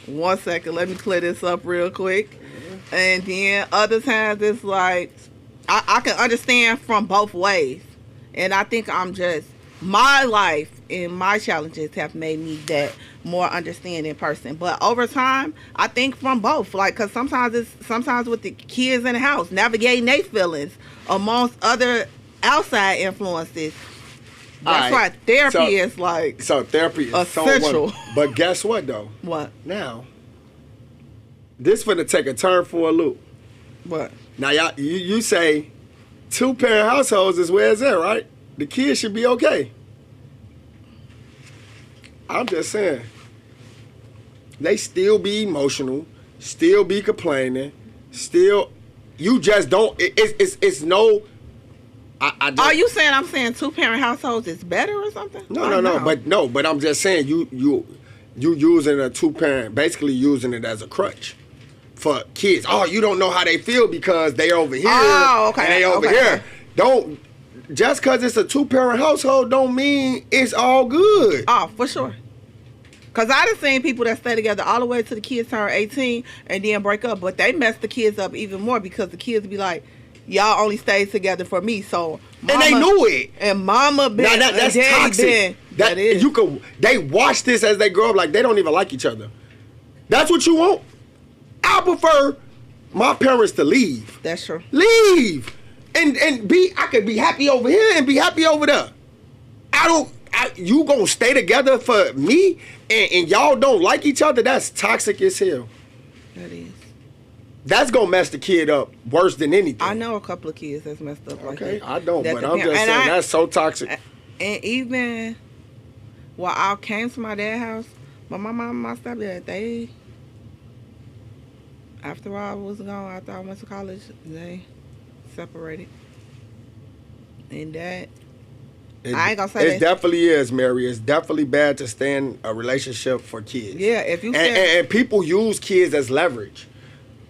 1 second, let me clear this up real quick. And then other times it's like, I can understand from both ways. And I think my life and my challenges have made me that more understanding person. But over time, I think from both. Like, because sometimes with the kids in the house, navigating their feelings amongst other outside influences. That's why therapy is like therapy is essential. So but guess what though? What? Now, this finna take a turn for a loop. What? Now you say 2-parent households is where it's at, right? The kids should be okay. I'm just saying. They still be emotional, still be complaining, still. You just don't. It's no. Are you saying I'm saying 2-parent households is better or something? No. But I'm just saying you using a 2-parent, basically using it as a crutch for kids. Oh, you don't know how they feel because they over here. Oh, okay. And they over here. Don't. Just because it's a 2-parent household don't mean it's all good. Oh, for sure. Because I done seen people that stay together all the way till the kids turn 18 and then break up. But they mess the kids up even more because the kids be like, y'all only stayed together for me. So mama, and they knew it. And mama been, now that's toxic. That is. They watch this as they grow up like they don't even like each other. That's what you want. I prefer my parents to leave. That's true. Leave. I could be happy over here and be happy over there. You gonna stay together for me and y'all don't like each other? That's toxic as hell. That is. That's gonna mess the kid up worse than anything. I know a couple of kids that's messed up like that. Okay, I don't, but I'm just saying that's so toxic. And even while I came to my dad's house, my mom and my stepdad, they, after I was gone, after I went to college, they separated. And that, I ain't gonna say that. It definitely is, Mary. It's definitely bad to stay in a relationship for kids. Yeah, if you and people use kids as leverage.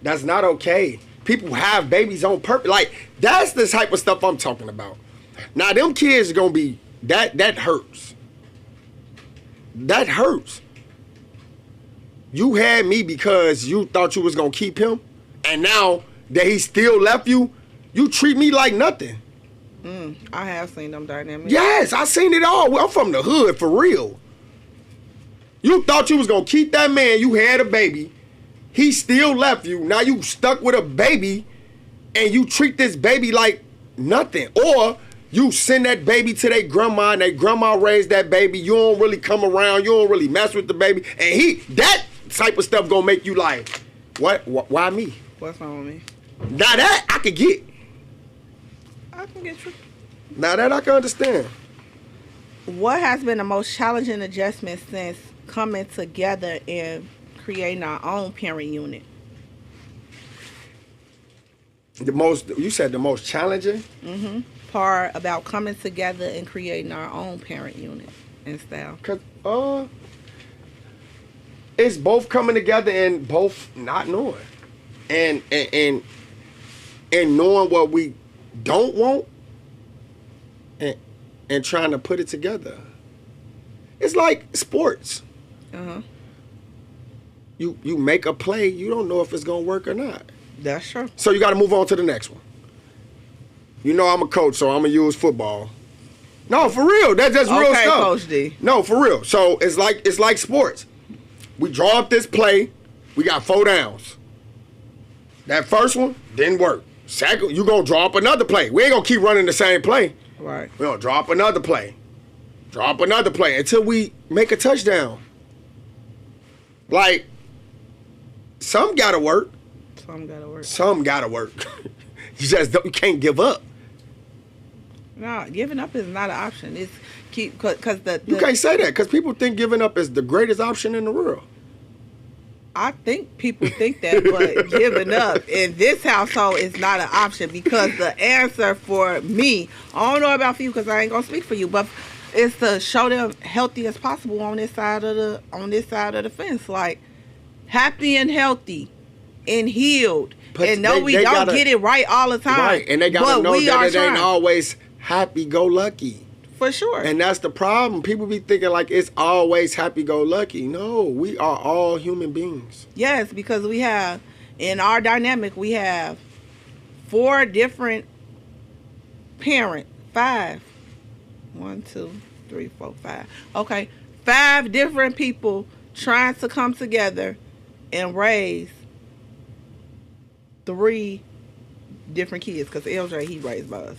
That's not okay. People have babies on purpose. Like, that's the type of stuff I'm talking about. Now, them kids are gonna be, that hurts. That hurts. You had me because you thought you was gonna keep him, and now that he still left you, you treat me like nothing. I have seen them dynamics. Yes, I seen it all. I'm from the hood, for real. You thought you was gonna keep that man, you had a baby, he still left you, now you stuck with a baby, and you treat this baby like nothing. Or you send that baby to their grandma, and their grandma raised that baby, you don't really come around, you don't really mess with the baby, and that type of stuff gonna make you like, what? Why me? What's wrong with me? Now that I could get. I can get you. Now that I can understand. What has been the most challenging adjustment since coming together and creating our own parent unit? You said the most challenging? Mm-hmm. Part about coming together and creating our own parent unit and style. Cause it's both coming together and both not knowing. And knowing what we don't want and trying to put it together. It's like sports. Uh-huh. You make a play, you don't know if it's gonna work or not. That's true. So you got to move on to the next one. You know I'm a coach, so I'm gonna use football. No, for real. That's real stuff. Okay, Coach D. No, for real. So it's like sports. We draw up this play. We got 4 downs. That first one didn't work. Second, you gonna draw up another play. We ain't gonna keep running the same play. Right. We gonna draw up another play. Draw up another play until we make a touchdown. Like, some gotta work. Some gotta work. Some gotta work. You can't give up. No, giving up is not an option. It's because You can't say that because people think giving up is the greatest option in the world. I think people think that, but giving up in this household is not an option because the answer for me, I don't know about for you because I ain't gonna speak for you, but it's to show them healthy as possible on this side of the fence, like happy and healthy and healed. But and no, we don't get it right all the time. Right, and they gotta know that it ain't always happy-go-lucky. For sure. And that's the problem. People be thinking like it's always happy-go-lucky. No, we are all human beings. Yes, because we have, in our dynamic, we have 4 different parents. 5. 1, 2, 3, 4, 5. Okay. 5 different people trying to come together and raise 3 different kids. Because LJ, he raised by us.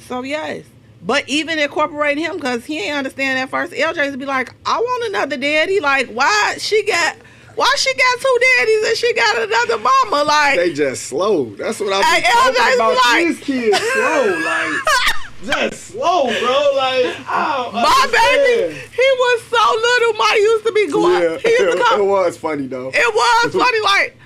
So, yes. But even incorporating him, because he ain't understand at first, LJ would be like, I want another daddy. Like, why she got 2 daddies and she got another mama? Like, they just slow. That's what I'm talking about. Like, these kids slow. Like, just slow, bro. Like, my baby, he was so little. Mine used to be going. Yeah, He used to come. It was funny, though. It was funny. Like,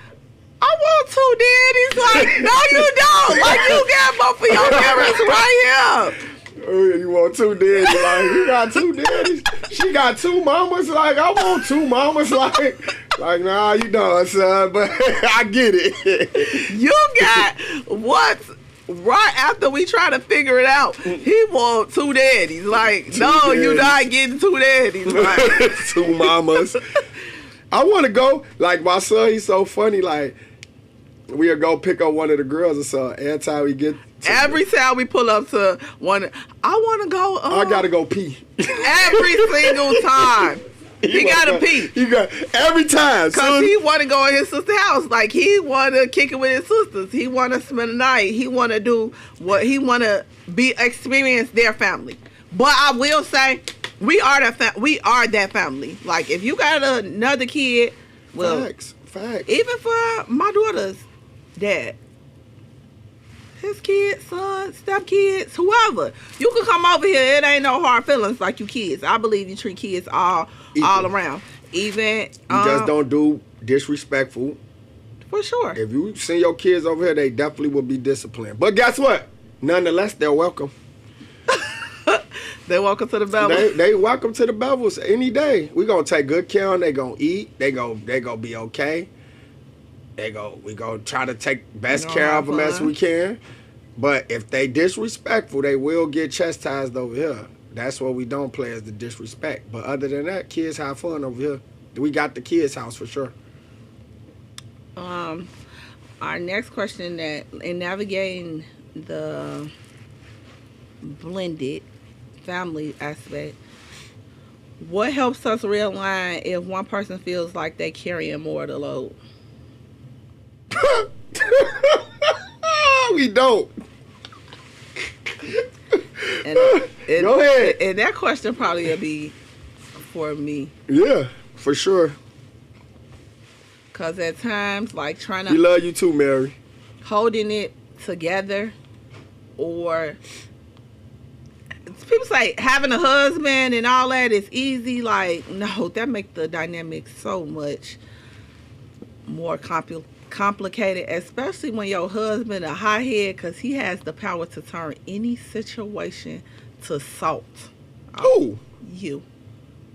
I want 2 daddies. Like, no, you don't. Like, you got both of your parents right here. You want 2 daddies? Like, you got 2 daddies? She got 2 mamas? Like, I want 2 mamas? Like, nah, you done, son. But I get it. You got what's right after we try to figure it out. He want 2 daddies. Like, no, daddies. you not getting 2 daddies. Like, 2 mamas. I want to go. Like, my son, he's so funny. Like, we'll go pick up one of the girls or something. Every time we get every time we pull up to one, I want to go. I got to go pee. Every single time. He got to pee. Every time. Because he want to go in his sister's house. Like, he want to kick it with his sisters. He want to spend the night. He want to do what he want to experience their family. But I will say, we are that family. Like, if you got another kid, well, Facts. Even for my daughter's dad, his kids, son, stepkids, whoever, you can come over here. It ain't no hard feelings like you kids. I believe you treat kids all around. Even you just don't do disrespectful. For sure. If you send your kids over here, they definitely will be disciplined. But guess what? Nonetheless, they're welcome. They're welcome to the Bevils. They welcome to the Bevils any day. We gonna take good care of them. They gonna eat. They gonna be okay. We gonna try to take best care of them as we can. But if they disrespectful, they will get chastised over here. That's what we don't play, is the disrespect. But other than that, kids have fun over here. We got the kids' house for sure. Our next question, that in navigating the blended family aspect, what helps us realign if one person feels like they carrying more of the load? We don't. Go ahead. And that question probably will be for me. Yeah, for sure. Because at times, like trying to... We love you too, Mary. Holding it together, or... People say having a husband and all that is easy. Like, no, that makes the dynamic so much more complicated, especially when your husband a hothead, because he has the power to turn any situation to salt. Who? You.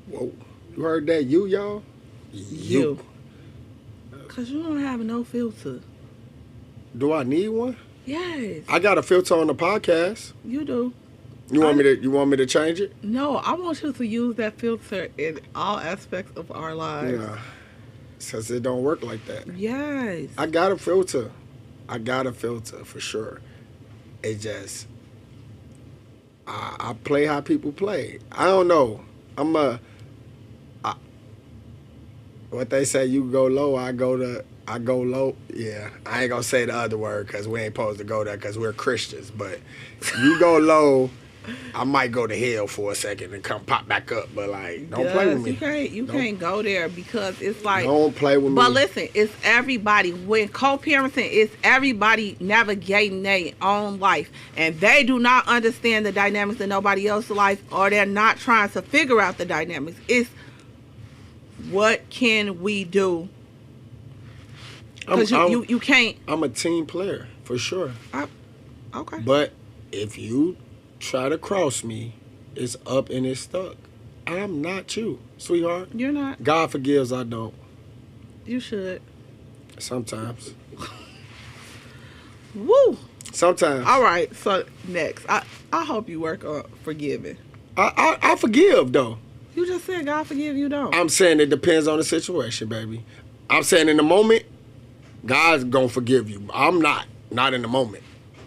Whoa. You heard that? You, y'all? You. Because you don't have no filter. Do I need one? Yes. I got a filter on the podcast. You do. You want me to change it? No, I want you to use that filter in all aspects of our lives. Yeah. Since it don't work like that. Yes. I got a filter. For sure. It just I play how people play. I don't know. What they say, you go low, I go low. Yeah, I ain't gonna say the other word because we ain't supposed to go there because we're Christians. But you go low, I might go to hell for a second and come pop back up. But like, don't play with me. You can't go there because it's like, don't play with me. But listen, it's everybody. When co-parenting, it's everybody navigating their own life, and they do not understand the dynamics of nobody else's life, or they're not trying to figure out the dynamics. It's what can we do? Because you can't. I'm a team player for sure. Okay. But if you try to cross me, it's up and it's stuck. I'm not you, sweetheart. You're not. God forgives, I don't. You should. Sometimes. Woo. Sometimes. All right. So next, I hope you work on forgiving. I forgive though. You just said God forgive, you don't. I'm saying it depends on the situation, baby. I'm saying in the moment, God's gonna forgive you. I'm not in the moment.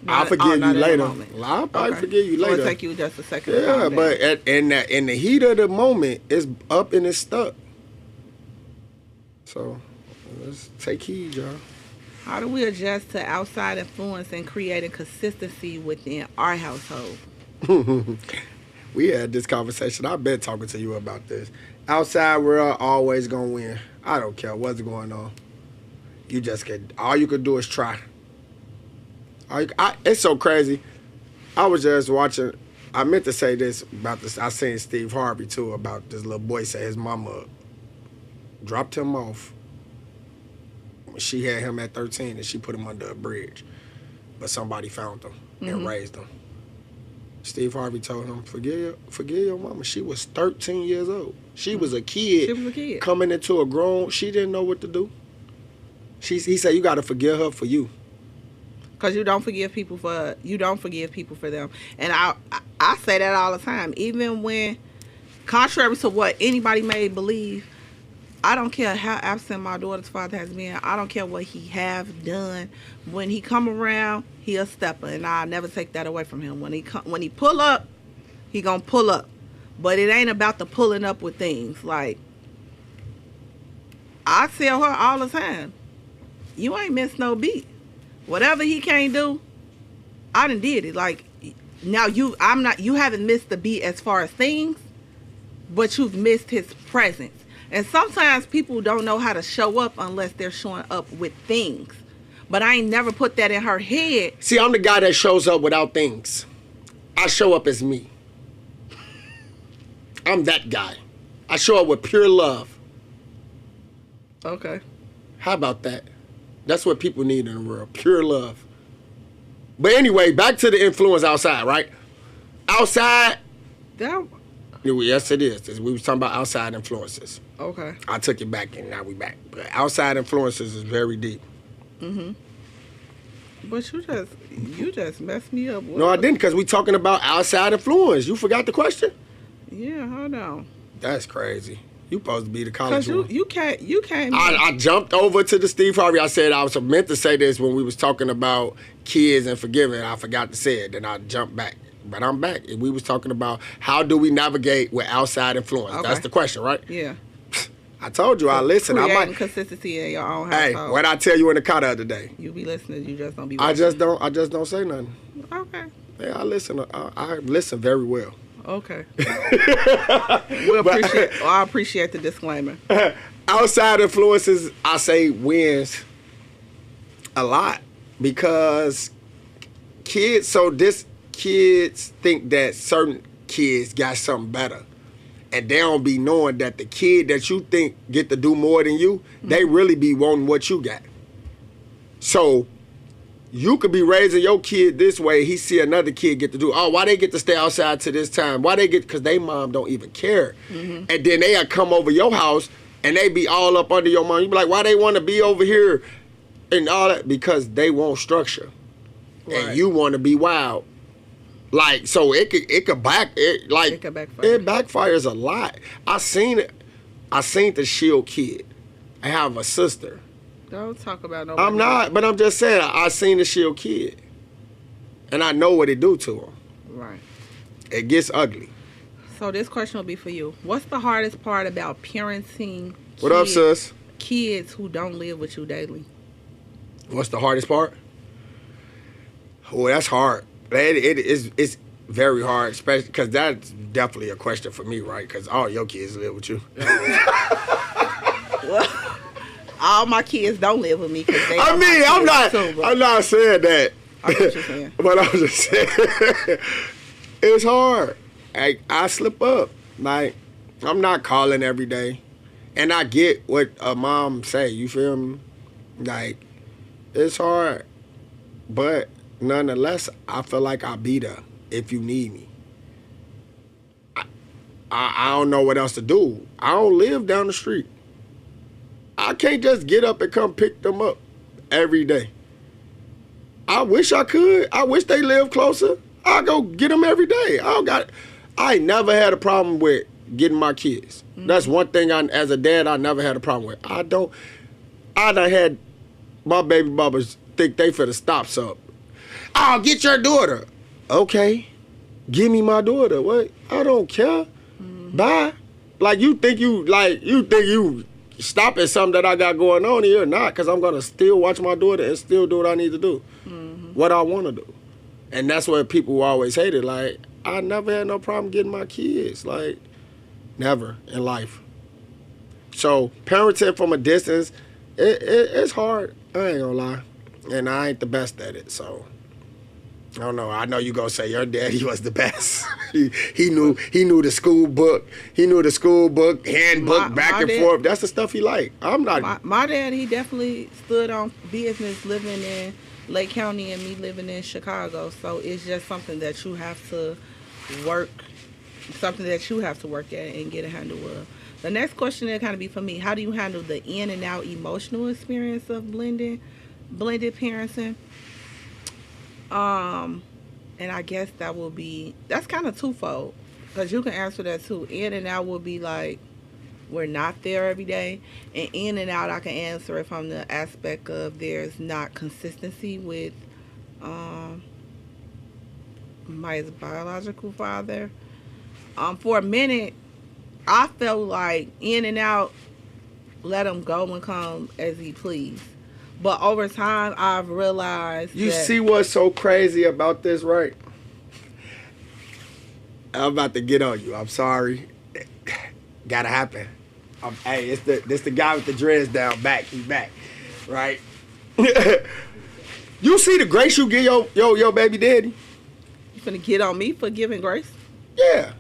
I'll forgive you later. I'll probably forgive you later. It'll take you just a second. Yeah, but in the heat of the moment, it's up and it's stuck. So let's take heed, y'all. How do we adjust to outside influence and creating consistency within our household? We had this conversation. I've been talking to you about this. Outside world always gonna win. I don't care what's going on. You just all you could do is try. It's so crazy. I was just watching. I meant to say this about this. I seen Steve Harvey too about this little boy say his mama dropped him off when she had him at 13 and she put him under a bridge, but somebody found him and raised him. Steve Harvey told him, forgive your mama. She was 13 years old. She was a kid. She was a kid coming into a grown. She didn't know what to do. He said you got to forgive her for you. Because you don't forgive people for them. And I say that all the time. Even when, contrary to what anybody may believe, I don't care how absent my daughter's father has been. I don't care what he have done. When he come around, he a stepper, and I'll never take that away from him. When he pull up, he gonna pull up. But it ain't about the pulling up with things. Like, I tell her all the time, you ain't missed no beat. Whatever he can't do, I done did it. Like, now you haven't missed the beat as far as things, but you've missed his presence. And sometimes people don't know how to show up unless they're showing up with things. But I ain't never put that in her head. See, I'm the guy that shows up without things. I show up as me. I'm that guy. I show up with pure love. Okay. How about that? That's what people need in the world. Pure love. But anyway, back to the influence outside, right? Outside. Yes, it is. We was talking about outside influences. Okay. I took it back and now we back. But outside influences is very deep. Mm-hmm. But you just messed me up. No, I didn't, because we talking about outside influence. You forgot the question? Yeah, hold on. That's crazy. You supposed to be the college one. You can't. I jumped over to the Steve Harvey. I said I was meant to say this when we was talking about kids and forgiving. I forgot to say it. Then I jumped back. But I'm back. We was talking about how do we navigate with outside influence. Okay. That's the question, right? Yeah. I told you I listen. Creating consistency in your own household. Hey, what I tell you in the car the other day? You be listening. You just don't be watching. I just don't say nothing. Okay. Yeah, I listen. I listen very well. Okay. I appreciate the disclaimer. Outside influences, I say wins a lot because kids think that certain kids got something better. And they don't be knowing that the kid that you think get to do more than you, they really be wanting what you got. So you could be raising your kid this way. He see another kid get to do, why they get to stay outside to this time? Why they get, because they mom don't even care. Mm-hmm. And then they come over your house and they be all up under your mom. You be like, why they want to be over here and all that? Because they want structure. Right. and you want to be wild. Like, so it could it could backfire. It backfires a lot. I seen the Shield kid. I have a sister. Don't talk about nobody. I'm not, but I'm just saying I seen the Shield kid, and I know what it do to him. Right. It gets ugly. So this question will be for you. What's the hardest part about parenting? What up, sis? Kids who don't live with you daily. What's the hardest part? Oh, that's hard. It's very hard, especially because that's definitely a question for me, right? Because all your kids live with you. Well, all my kids don't live with me because they. I'm not saying that. I know what you're saying. But I'm just saying, it's hard. I slip up. Like, I'm not calling every day, and I get what a mom say. You feel me? Like, it's hard, but nonetheless, I feel like I'll be there if you need me. I don't know what else to do. I don't live down the street. I can't just get up and come pick them up every day. I wish I could. I wish they lived closer. I'll go get them every day. I never had a problem with getting my kids. Mm-hmm. That's one thing as a dad, I never had a problem with. I done had my baby mamas think they finna stop something. I'll get your daughter. Okay. Give me my daughter. What? I don't care. Mm-hmm. Bye. Like you think you stopping something that I got going on here or not, because I'm gonna still watch my daughter and still do what I need to do. Mm-hmm. What I wanna do. And that's what people always hated. Like, I never had no problem getting my kids. Like, never in life. So parenting from a distance, it's hard. I ain't gonna lie. And I ain't the best at it, so I don't know. I know you gonna say your daddy was the best. he knew the school book. He knew the school book, handbook, back and forth. That's the stuff he liked. I'm not. My dad, he definitely stood on business living in Lake County and me living in Chicago. So it's just something that you have to work at and get a handle of. The next question will kind of be for me. How do you handle the in and out emotional experience of blended parenting? And I guess that's kind of twofold, because you can answer that too. In and out will be like, we're not there every day, and in and out I can answer it from the aspect of there's not consistency with my biological father. For a minute I felt like in and out, let him go and come as he please. But over time, I've realized You see what's so crazy about this, right? I'm about to get on you. I'm sorry. Gotta happen. Hey, this the guy with the dreads down back. He's back, right? You see the grace you give your baby daddy? You finna get on me for giving grace? Yeah.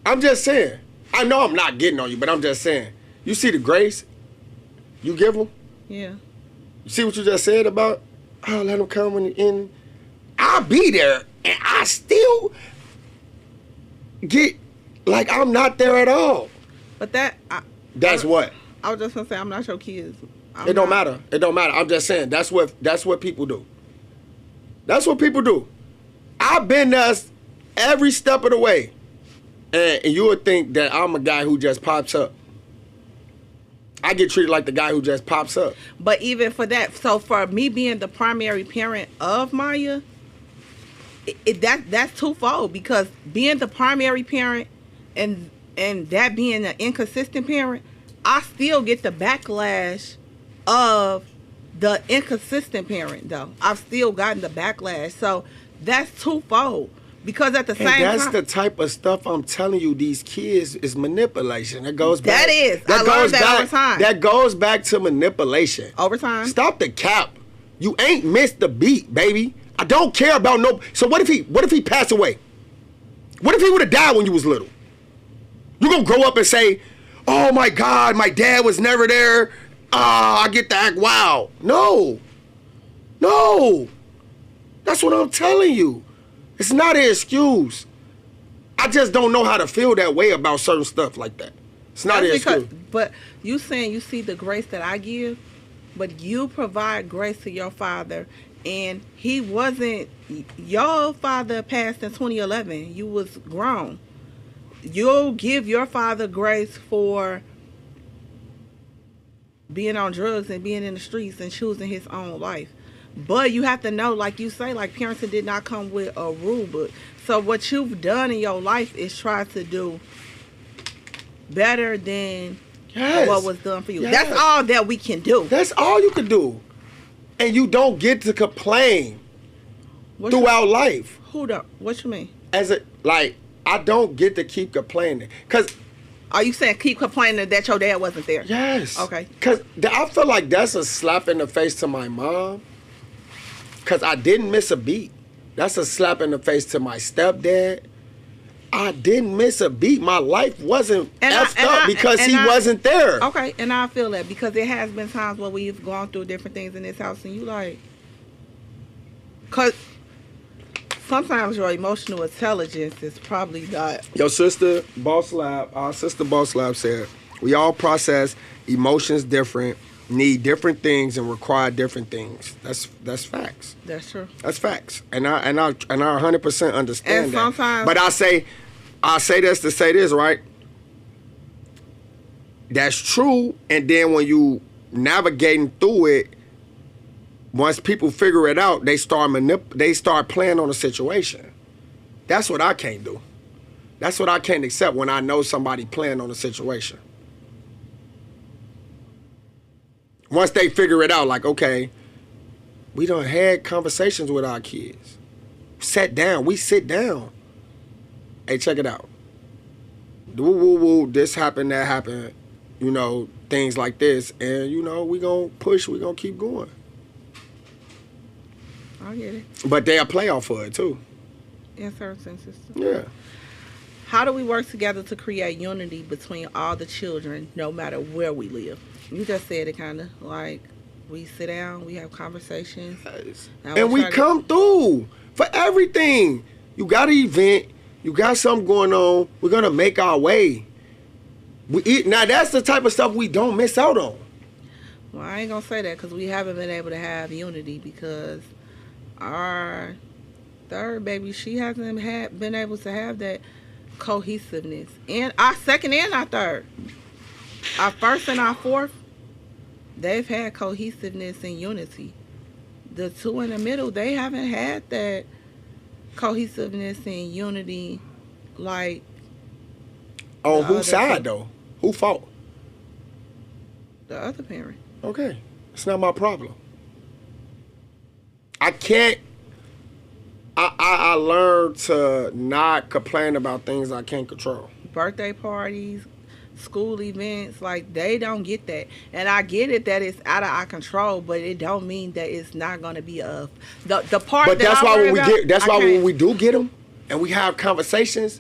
I'm just saying. I know I'm not getting on you, but I'm just saying. You see the grace you give him? Yeah. You see what you just said about, let him come in. I'll be there, and I still get, like, I'm not there at all. But what? I was just going to say, I'm not your kids. It don't matter. I'm just saying, that's what people do. That's what people do. I've been there every step of the way, and you would think that I'm a guy who just pops up. I get treated like the guy who just pops up. But even for that, so for me being the primary parent of Maya, that's twofold, because being the primary parent and that being an inconsistent parent, I still get the backlash of the inconsistent parent, though. I've still gotten the backlash. So that's twofold. Because at the same time, that's the type of stuff I'm telling you. These kids is manipulation. That goes back. I learned that over time. That goes back to manipulation. Over time. Stop the cap. You ain't missed the beat, baby. I don't care about no. So what if he passed away? What if he would have died when you was little? You gonna grow up and say, "Oh my God, my dad was never there. I get to act wild." No. That's what I'm telling you. It's not an excuse. I just don't know how to feel that way about certain stuff like that. It's not an excuse. But you saying you see the grace that I give, but you provide grace to your father, And he wasn't, your father passed in 2011. You was grown. You'll give your father grace for being on drugs and being in the streets and choosing his own life. But you have to know, like you say, like parenting did not come with a rule book. So what you've done in your life is try to do better than what was done for you. Yes. That's all that we can do. That's all you can do. And you don't get to complain throughout life. Who don't? What you mean? I don't get to keep complaining. Because... Are you saying keep complaining that your dad wasn't there? Yes. Okay. Because I feel like that's a slap in the face to my mom. Because I didn't miss a beat. That's a slap in the face to my stepdad. I didn't miss a beat. My life wasn't effed up because he wasn't there. Okay, and I feel that because there has been times where we've gone through different things in this house and you like... Because sometimes your emotional intelligence is probably not... Your sister, Boss Lab, our sister Boss Lab said, we all process emotions different, need different things, and require different things. That's facts. That's true. That's facts. And I 100% understand and that. Sometimes, but I say this to say this, right? That's true. And then when you navigating through it, once people figure it out, they start playing on the situation. That's what I can't do. That's what I can't accept when I know somebody playing on the situation. Once they figure it out, like, okay, we done had conversations with our kids. We sit down. Hey, check it out. Woo, this happened, that happened, things like this. And, we gonna push, we gonna keep going. I get it. But they'll play off for it, too. In certain instances. Yeah. How do we work together to create unity between all the children, no matter where we live? You just said it kind of like we sit down, we have conversations. Yes. And we come through for everything. You got an event, you got something going on, we're going to make our way. Now, that's the type of stuff we don't miss out on. Well, I ain't going to say that because we haven't been able to have unity because our third baby, she hasn't been able to have that cohesiveness. And our second and our third. Our first and our fourth, they've had cohesiveness and unity. The two in the middle, they haven't had that cohesiveness and unity like... On whose side, though? Who fought? The other parent. Okay. It's not my problem. I can't... I learned to not complain about things I can't control. Birthday parties, school events, like they don't get that. And I get it that it's out of our control, but it don't mean that it's not going to be the part. But that's why when we do get them and we have conversations,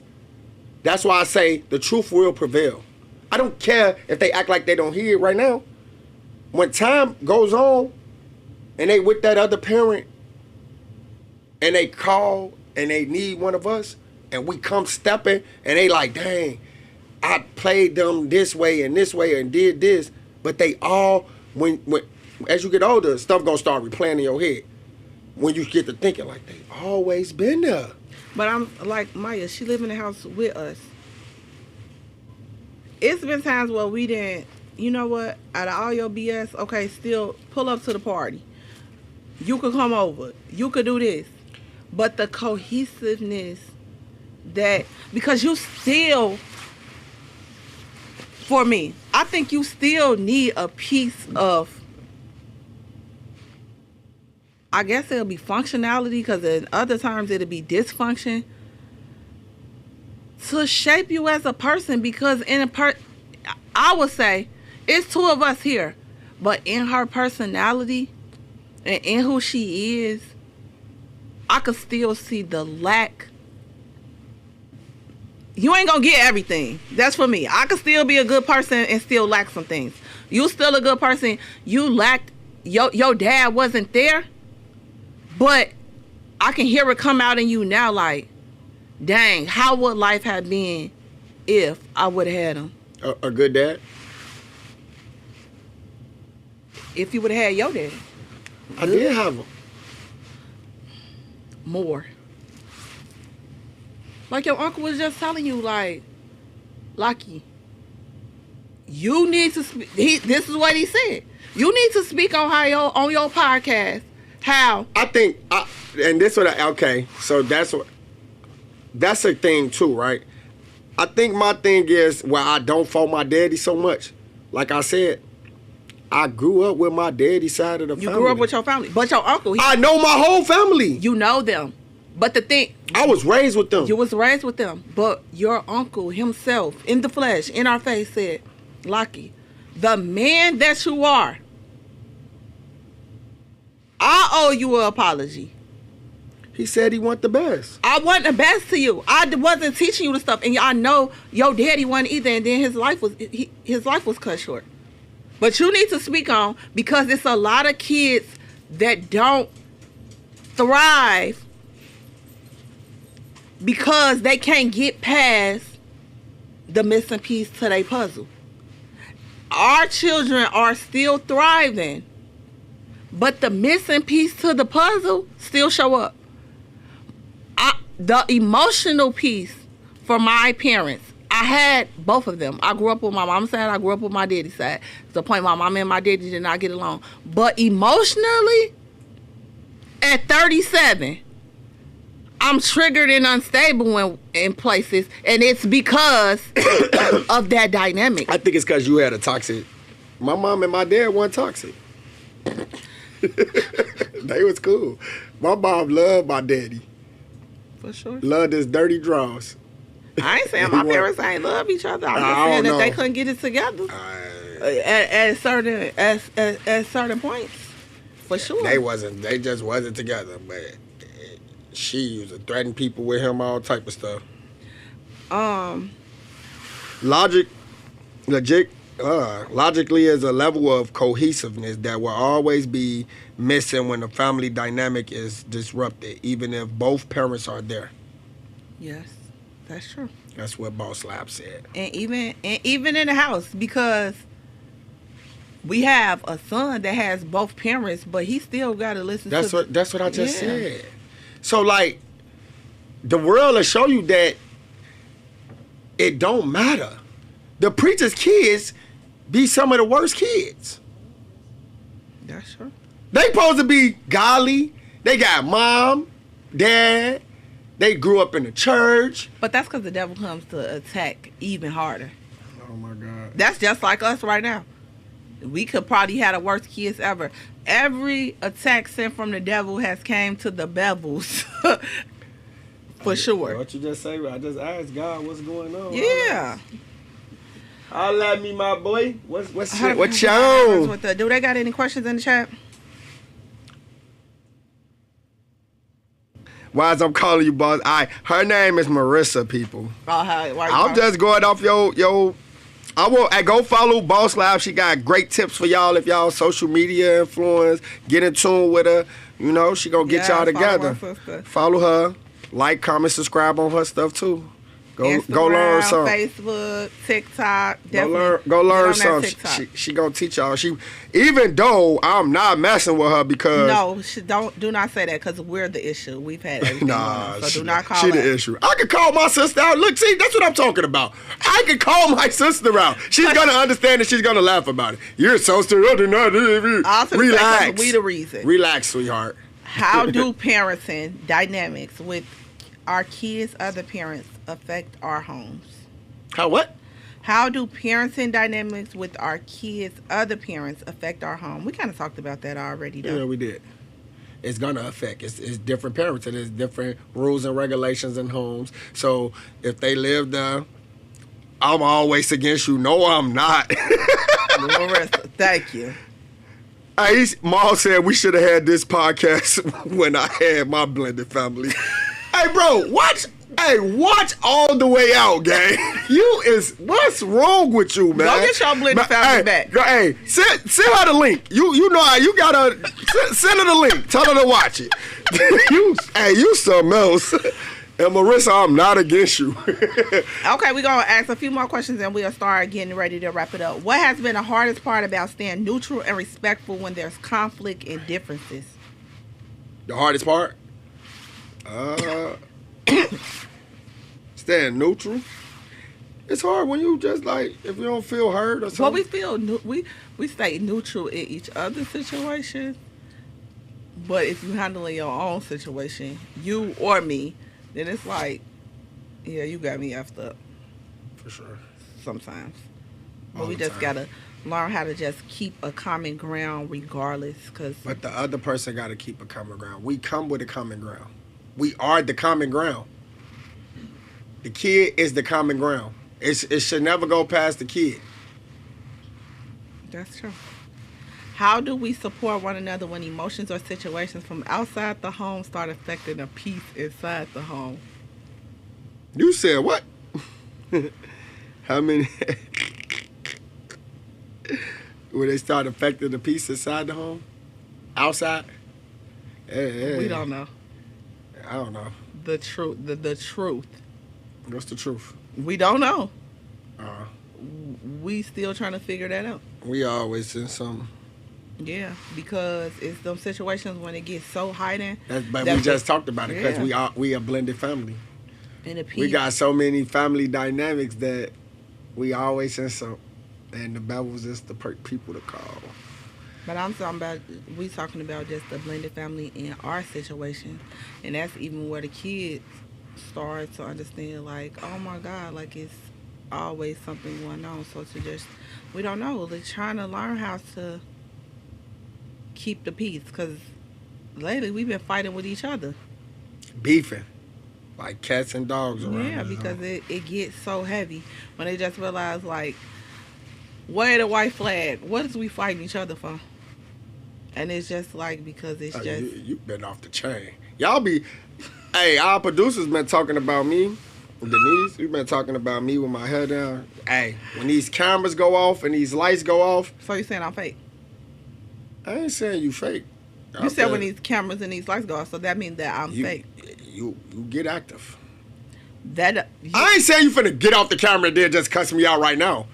that's why I say the truth will prevail. I don't care if they act like they don't hear it right now. When time goes on and they with that other parent and they call and they need one of us and we come stepping and they like, dang, I played them this way and did this. But they all, when as you get older, stuff gonna start replaying in your head. When you get to thinking like, they always been there. But I'm like Maya, she live in the house with us. It's been times where we didn't, you know what, out of all your BS, okay, still pull up to the party. You could come over. You could do this. But the cohesiveness that, because you still, for me, I think you still need a piece of, I guess it'll be functionality, because in other times it'll be dysfunction, to shape you as a person. Because I would say it's two of us here, but in her personality and in who she is, I could still see the lack. You ain't gonna get everything. That's for me. I could still be a good person and still lack some things. You still a good person. You lacked, your dad wasn't there, but I can hear it come out in you now like, dang, how would life have been if I would have had him? A good dad? If you would have had your daddy. I did have him. more. Like your uncle was just telling you, like, Lucky, you need to speak. This is what he said. You need to speak on on your podcast. How? I think, and this what okay. So that's a thing too, right? I think my thing is where I don't fault my daddy so much. Like I said, I grew up with my daddy's side of the family. You grew up with your family, but your uncle. I know my whole family. You know them, but the thing. I was raised with them. You was raised with them, but your uncle himself, in the flesh, in our face, said, "Lucky, the man that you are, I owe you an apology." He said he want the best. I want the best to you. I wasn't teaching you the stuff, and I know your daddy wasn't either. And then his life was cut short. But you need to speak on, because it's a lot of kids that don't thrive because they can't get past the missing piece to their puzzle. Our children are still thriving, but the missing piece to the puzzle still show up. The emotional piece for my parents, I had both of them. I grew up with my mom's side, I grew up with my daddy's side. To the point my mom and my daddy did not get along. But emotionally, at 37, I'm triggered and unstable in places, and it's because of that dynamic. I think it's because you had a toxic. My mom and my dad weren't toxic. They was cool. My mom loved my daddy. For sure. Loved his dirty draws. I ain't saying my parents ain't love each other. I'm just saying that they couldn't get it together at certain points. For sure. They just wasn't together. But she used to threaten people with him, all type of stuff. Logically is a level of cohesiveness that will always be missing when the family dynamic is disrupted, even if both parents are there. Yes, that's true. That's what Boss Lab said. And even in the house, because we have a son that has both parents, but he still got to listen. That's what I just said. So like, the world will show you that it don't matter. The preacher's kids be some of the worst kids. That's true. They supposed to be godly. They got mom, dad. They grew up in the church. But that's because the devil comes to attack even harder. Oh, my God. That's just like us right now. We could probably have the worst kids ever. Every attack sent from the devil has came to the Bevils. For sure. What you just say? I just asked God what's going on. Yeah. Holla at me, my boy. What you on? Do they got any questions in the chat? Why is I'm calling you boss? Her name is Marissa, people. I'm just going off yo. Go follow Boss Lab. She got great tips for y'all if y'all social media influence. Get in tune with her. You know, she gonna get y'all together. Follow her. Like, comment, subscribe on her stuff too. Go learn something. Facebook, TikTok. Go learn something. She gonna teach y'all. Even though I'm not messing with her because do not say that because we're the issue. We've had everything so do not call her. She the issue. I could call my sister out. Look, see, that's what I'm talking about. I could call my sister out. She's gonna understand and she's gonna laugh about it. You're so stupid. Relax. We the reason. Relax, sweetheart. How do parenting dynamics with our kids' other parents affect our homes? How what? How do parenting dynamics with our kids' other parents affect our home? We kind of talked about that already, though. Yeah, we did. It's going to affect. It's different parents. There's different rules and regulations in homes. So if they live there, I'm always against you. No, I'm not. Marissa, thank you. Maul said we should have had this podcast when I had my blended family. Hey, bro, watch all the way out, gang. What's wrong with you, man? Go get your blended family back. Send her the link. You know how you gotta send her the link. Tell her to watch it. You something else. And Marissa, I'm not against you. Okay, we're gonna ask a few more questions and we'll start getting ready to wrap it up. What has been the hardest part about staying neutral and respectful when there's conflict and differences? The hardest part? Uh, Staying neutral. It's hard when you just like if you don't feel heard or something. Well, we feel we stay neutral in each other's situation. But if you handling your own situation, you or me, then it's like, yeah, you got me effed up. For sure. Sometimes. But All we the just time. gotta learn how to just keep a common ground regardless. Cause But the other person got to keep a common ground. We come with a common ground. We are the common ground. The kid is the common ground. It should never go past the kid. that's true. How do we support one another when emotions or situations from outside the home start affecting the peace inside the home? You said what? How many? Will they start affecting the peace inside the home? Outside? Hey. We don't know. I don't know. The truth. The truth. What's the truth? We don't know. Uh, We still trying to figure that out. we always in some. Yeah, because it's those situations when it gets so heightened. But we just talked about it because Yeah. we a blended family. And the peace. We got so many family dynamics that we always in some. And the Bevils is the people to call. But I'm talking about, we talking about just the blended family in our situation. And that's even where the kids start to understand, like, oh my God, like it's always something going on. So to just, we don't know. They're trying to learn how to keep the peace. Because lately we've been fighting with each other. Beefing. Like cats and dogs around. Yeah, us, because huh? it gets so heavy when they just realize, like, where the white flag? What is we fighting each other for? And it's just like, because it's just... You been off the chain. Y'all be... Hey, our producers been talking about me. Denise, you been talking about me with my head down. Hey, when these cameras go off and these lights go off... So you saying I'm fake? I ain't saying you fake. You said when these cameras and these lights go off, so that means that I'm fake. You get active. That... I ain't saying you finna get off the camera and then just cuss me out right now.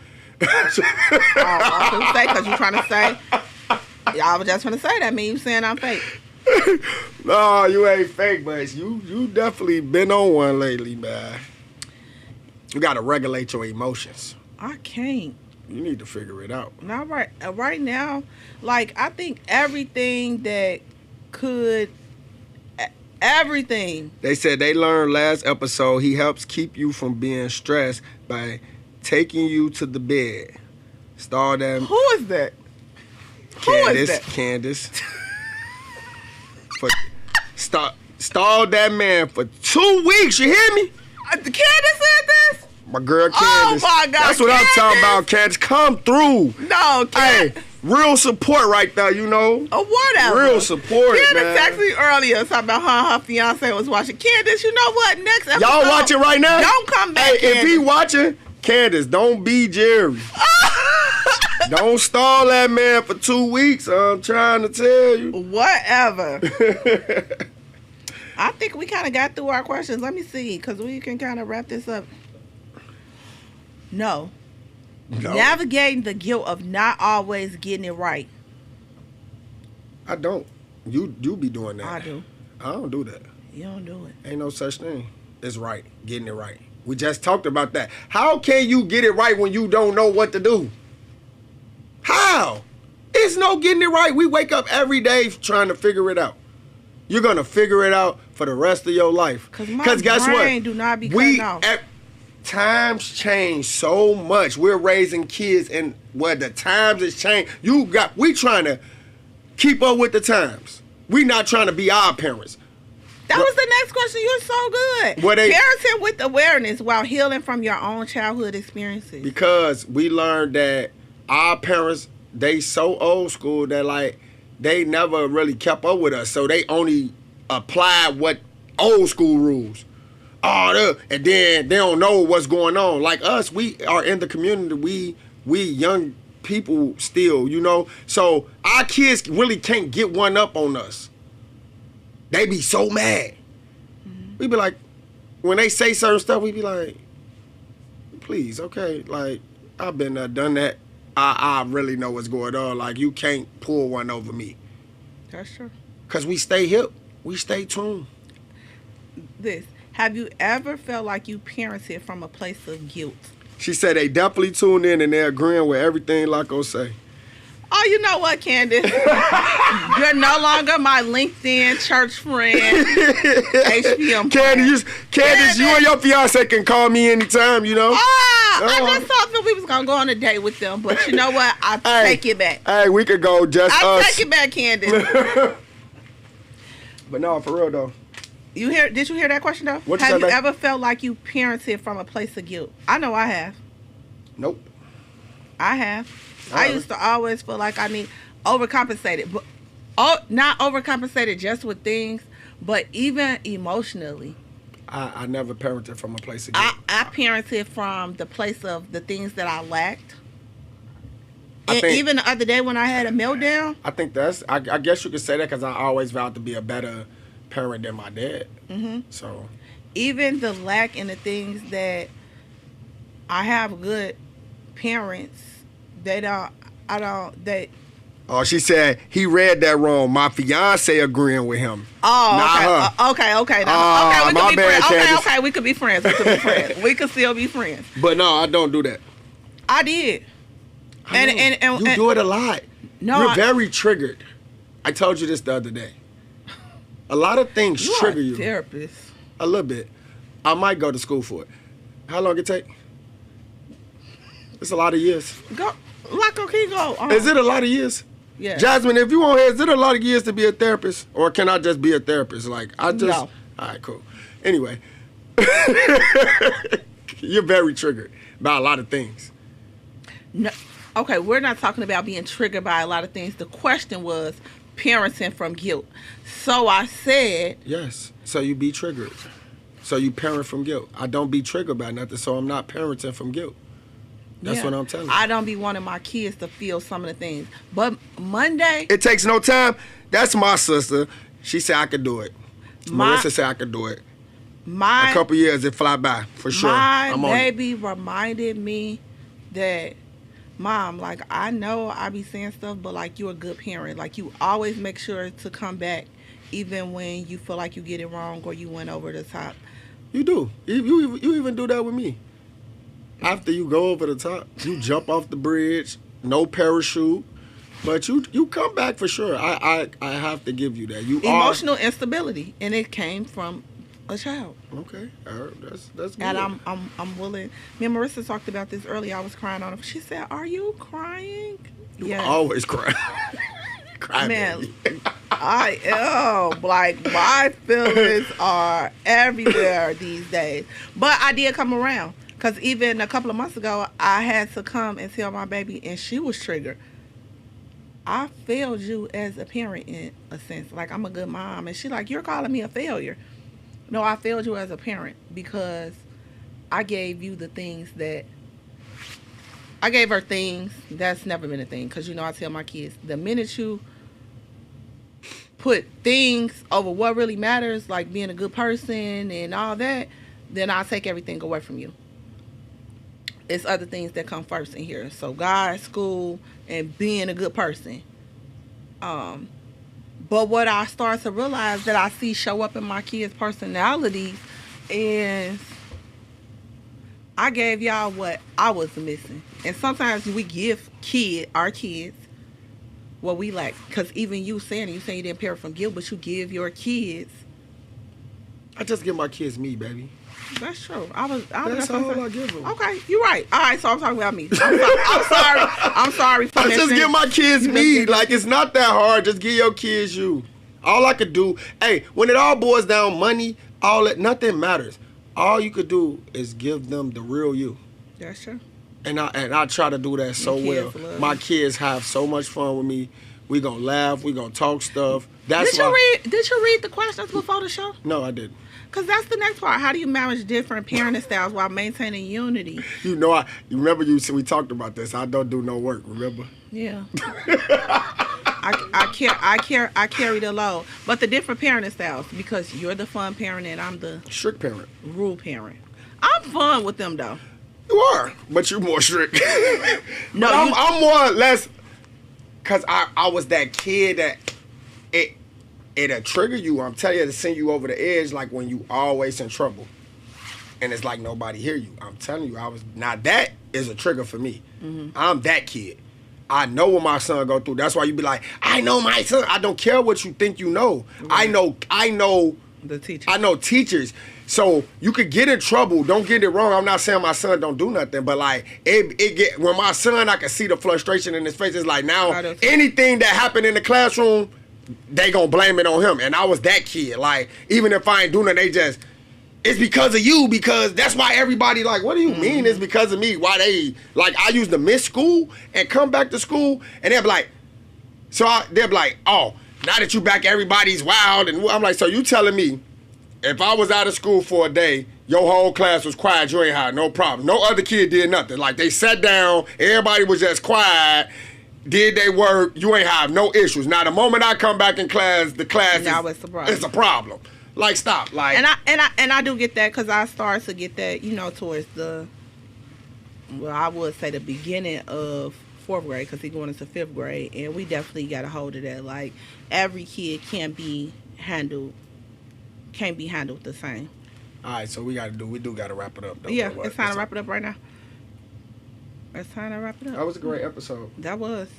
I was gonna say, because you're trying to say... I was just trying to say that means you saying I'm fake. No, you ain't fake, but you definitely been on one lately, man. You gotta regulate your emotions. I can't. You need to figure it out. Not right now. Like, I think everything that could... Everything. They said they learned last episode he helps keep you from being stressed by taking you to the bed. Star that Who is that? Who is that? Candace. Stalled that man for 2 weeks. You hear me? Candace said this? My girl Candace. Oh my God, That's what I'm talking Candace. about, Candace. Come through. No, Candace. Hey, real support right there, you know. Or whatever. Real support, Candace man. texted me earlier talking about her and her fiance was watching. Candace, you know what? Next episode. Y'all watching right now? Don't come back, Hey, if he watching, Candace, don't be Jerry. Don't stall that man for 2 weeks. I'm trying to tell you. Whatever. I think we kind of got through our questions. Let me see, because we can kind of wrap this up. No. Navigating the guilt of not always getting it right. I don't. You be doing that. I do. I don't do that. You don't do it. Ain't no such thing. It's right. Getting it right. We just talked about that. How can you get it right when you don't know what to do? How? It's no getting it right. We wake up every day trying to figure it out. You're going to figure it out for the rest of your life. Because guess what? Do not be cutting off. Times change so much. We're raising kids and where the times has changed. We trying to keep up with the times. We not trying to be our parents. That was the next question. You're so good. Parenting with awareness while healing from your own childhood experiences. Because we learned that our parents, they so old school that like they never really kept up with us. So they only applied what old school rules. And then they don't know what's going on. Like us, we are in the community. We young people still, you know. So our kids really can't get one up on us. They be so mad. Mm-hmm. We be like, when they say certain stuff, we be like, please, okay, like, I've been there, done that. I really know what's going on. Like, you can't pull one over me. That's true. Because we stay hip. We stay tuned. this. Have you ever felt like you parented from a place of guilt? She said they definitely tuned in and they're agreeing with everything Laco say. Oh, you know what, Candace? You're no longer my LinkedIn church friend. HPM Candace, you and your fiance can call me anytime, you know? I just thought we was going to go on a date with them, but you know what? I take it back. Hey, we could go just us. I take it back, Candace. But no, for real, though. Did you hear that question, though? Have you ever felt like you parented from a place of guilt? I know I have. Nope. I have. I used to always feel like I need overcompensated, but not overcompensated just with things, but even emotionally. I never parented from a place of guilt. I parented from the place of the things that I lacked. And even the other day when I had a meltdown. I think I guess you could say that because I always vowed to be a better parent than my dad. Mm-hmm. So even the lack in the things that I have good parents. Oh, she said he read that wrong. My fiance agreeing with him. Oh, okay. Okay, we could be friends. Okay, we could be friends. We could still be friends. But no, I don't do that. I did. And you do it a lot. No, you're very triggered. I told you this the other day. A lot of things trigger you. Therapist. A little bit. I might go to school for it. How long it take? It's a lot of years. Go. Laco, can you go? Is it a lot of years? Yeah. Jasmine, if you want here, is it a lot of years to be a therapist? Or can I just be a therapist? No. All right, cool. Anyway. You're very triggered by a lot of things. No. Okay, we're not talking about being triggered by a lot of things. The question was parenting from guilt. So I said... Yes. So you be triggered. So you parent from guilt. I don't be triggered by nothing, so I'm not parenting from guilt. That's what I'm telling you. I don't be wanting my kids to feel some of the things. But Monday... It takes no time. That's my sister. She said I could do it. Marissa said I could do it. A couple years, it fly by, for sure. My baby reminded me that, Mom, like, I know I be saying stuff, but, like, you're a good parent. Like, you always make sure to come back even when you feel like you get it wrong or you went over the top. You do. You even do that with me. After you go over the top, you jump off the bridge, no parachute, but you come back for sure. I have to give you that. Emotional instability, and it came from a child. Okay, that's good. And I'm willing. Me and Marissa talked about this earlier. I was crying on her. She said, "Are you crying?" You always cry. Cry, man. I am. Like, my feelings are everywhere these days. But I did come around. Because even a couple of months ago, I had to come and tell my baby, and she was triggered. I failed you as a parent in a sense. Like, I'm a good mom. And she's like, you're calling me a failure. No, I failed you as a parent because I gave you the things that... I gave her things. That's never been a thing. Because, you know, I tell my kids, the minute you put things over what really matters, like being a good person and all that, then I'll take everything away from you. It's other things that come first in here. So God, school, and being a good person. But what I start to realize that I see show up in my kids' personalities is I gave y'all what I was missing. And sometimes we give our kids what we lack. Because even you saying you didn't parent from guilt, but you give your kids. I just give my kids me, baby. That's true. That's all I give them. Okay, you're right. All right, so I'm talking about me. I'm sorry. I just give my kids me. Like, it's not that hard. Just give your kids you. All I could do, hey, when it all boils down, money, nothing matters. All you could do is give them the real you. That's true. And I try to do that so well. My kids have so much fun with me. We gonna laugh. We gonna talk stuff. Did you read the questions before the show? No, I didn't. Because that's the next part. How do you manage different parenting styles while maintaining unity? You know, you remember we talked about this. I don't do no work, remember? Yeah. I carry the load. But the different parenting styles, because you're the fun parent and I'm the... strict parent. Rule parent. I'm fun with them, though. You are, but you're more strict. No, I'm more or less... Because I was that kid that... It it'll trigger you. I'm telling you, to send you over the edge, like when you always in trouble. And it's like nobody hear you. I'm telling you, now that is a trigger for me. I'm that kid. I know what my son go through. That's why you be like, I know my son. I don't care what you think you know. Right. I know the teachers. I know teachers. So you could get in trouble. Don't get it wrong. I'm not saying my son don't do nothing, but like it get when my son, I can see the frustration in his face. It's like now anything that happened in the classroom, they gonna blame it on him. And I was that kid. Like even if I ain't doing it, it's because of you, because that's why everybody like, what do you mean it's because of me? Why they, like, I used to miss school and come back to school, and they'll be like, they'll be like, oh, now that you back, everybody's wild, and I'm like, so you telling me, if I was out of school for a day, your whole class was quiet, you ain't had no problem. No other kid did nothing. Like, they sat down, everybody was just quiet, did they work, you ain't have no issues. Now, the moment I come back in class, the class it's a problem. Like, stop. Like, and I do get that, because I started to get that, towards I would say the beginning of 4th grade, because he's going into 5th grade, and we definitely got a hold of that. Like, every kid can't be handled the same. All right, so we do got to wrap it up, though. Yeah, it's time to wrap it up right now. It's time to wrap it up. That was a great episode. That was.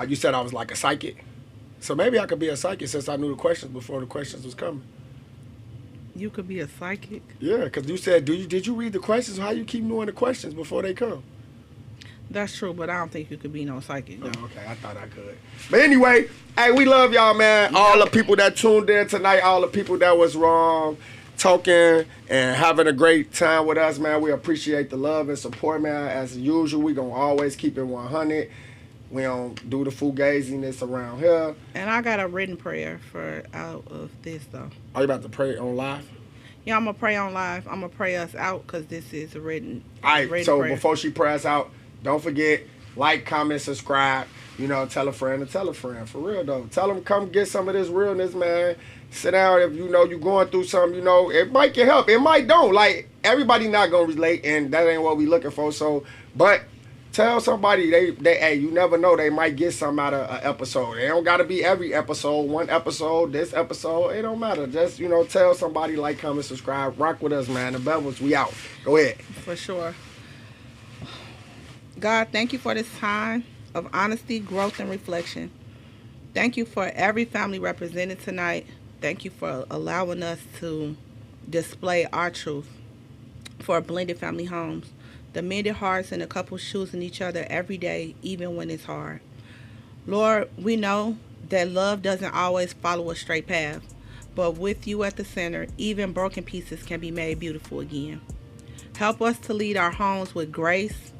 You said I was like a psychic. So maybe I could be a psychic since I knew the questions before the questions was coming. You could be a psychic? Yeah, because you said, did you read the questions? How you keep knowing the questions before they come? That's true, but I don't think you could be no psychic. No. Oh, okay, I thought I could. But anyway, hey, we love y'all, man. Yeah. All the people that tuned in tonight, all the people that was wrong, talking and having a great time with us, man. We appreciate the love and support, man. As usual, we going to always keep it 100. We don't do the fugaziness around here. And I got a written prayer for out of this, though. Are you about to pray on live? Yeah, I'm going to pray on live. I'm going to pray us out, because this is a written All right, so prayer. Before she prays out, don't forget, like, comment, subscribe. Tell a friend to tell a friend. For real, though. Tell them, come get some of this realness, man. Sit down. If you're going through something, it might get help. It might don't. Like, everybody not going to relate, and that ain't what we looking for. So, but tell somebody, hey, you never know, they might get something out of an episode. It don't got to be every episode, one episode, this episode. It don't matter. Just, tell somebody, like, comment, subscribe. Rock with us, man. The Bevils, we out. Go ahead. For sure. God, thank you for this time of honesty, growth, and reflection. Thank you for every family represented tonight. Thank you for allowing us to display our truth for blended family homes. The mended hearts and the couples choosing each other every day, even when it's hard. Lord, we know that love doesn't always follow a straight path, but with you at the center, even broken pieces can be made beautiful again. Help us to lead our homes with grace,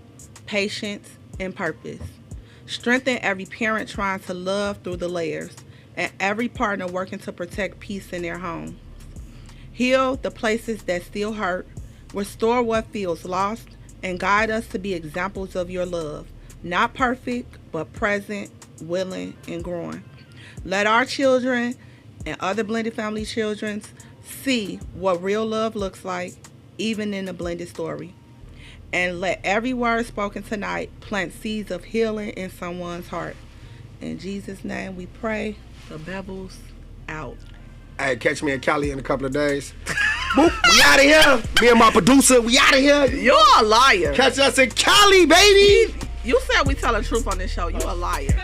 patience, and purpose. Strengthen every parent trying to love through the layers, and every partner working to protect peace in their home. Heal the places that still hurt, restore what feels lost, and guide us to be examples of your love, not perfect, but present, willing, and growing. Let our children and other blended family children see what real love looks like, even in a blended story. And let every word spoken tonight plant seeds of healing in someone's heart. In Jesus' name we pray. The Bevils out. Hey, catch me in Cali in a couple of days. Boop, we out of here. Me and my producer, we out of here. You're a liar. Catch us in Cali, baby. You said we tell the truth on this show. You're a liar.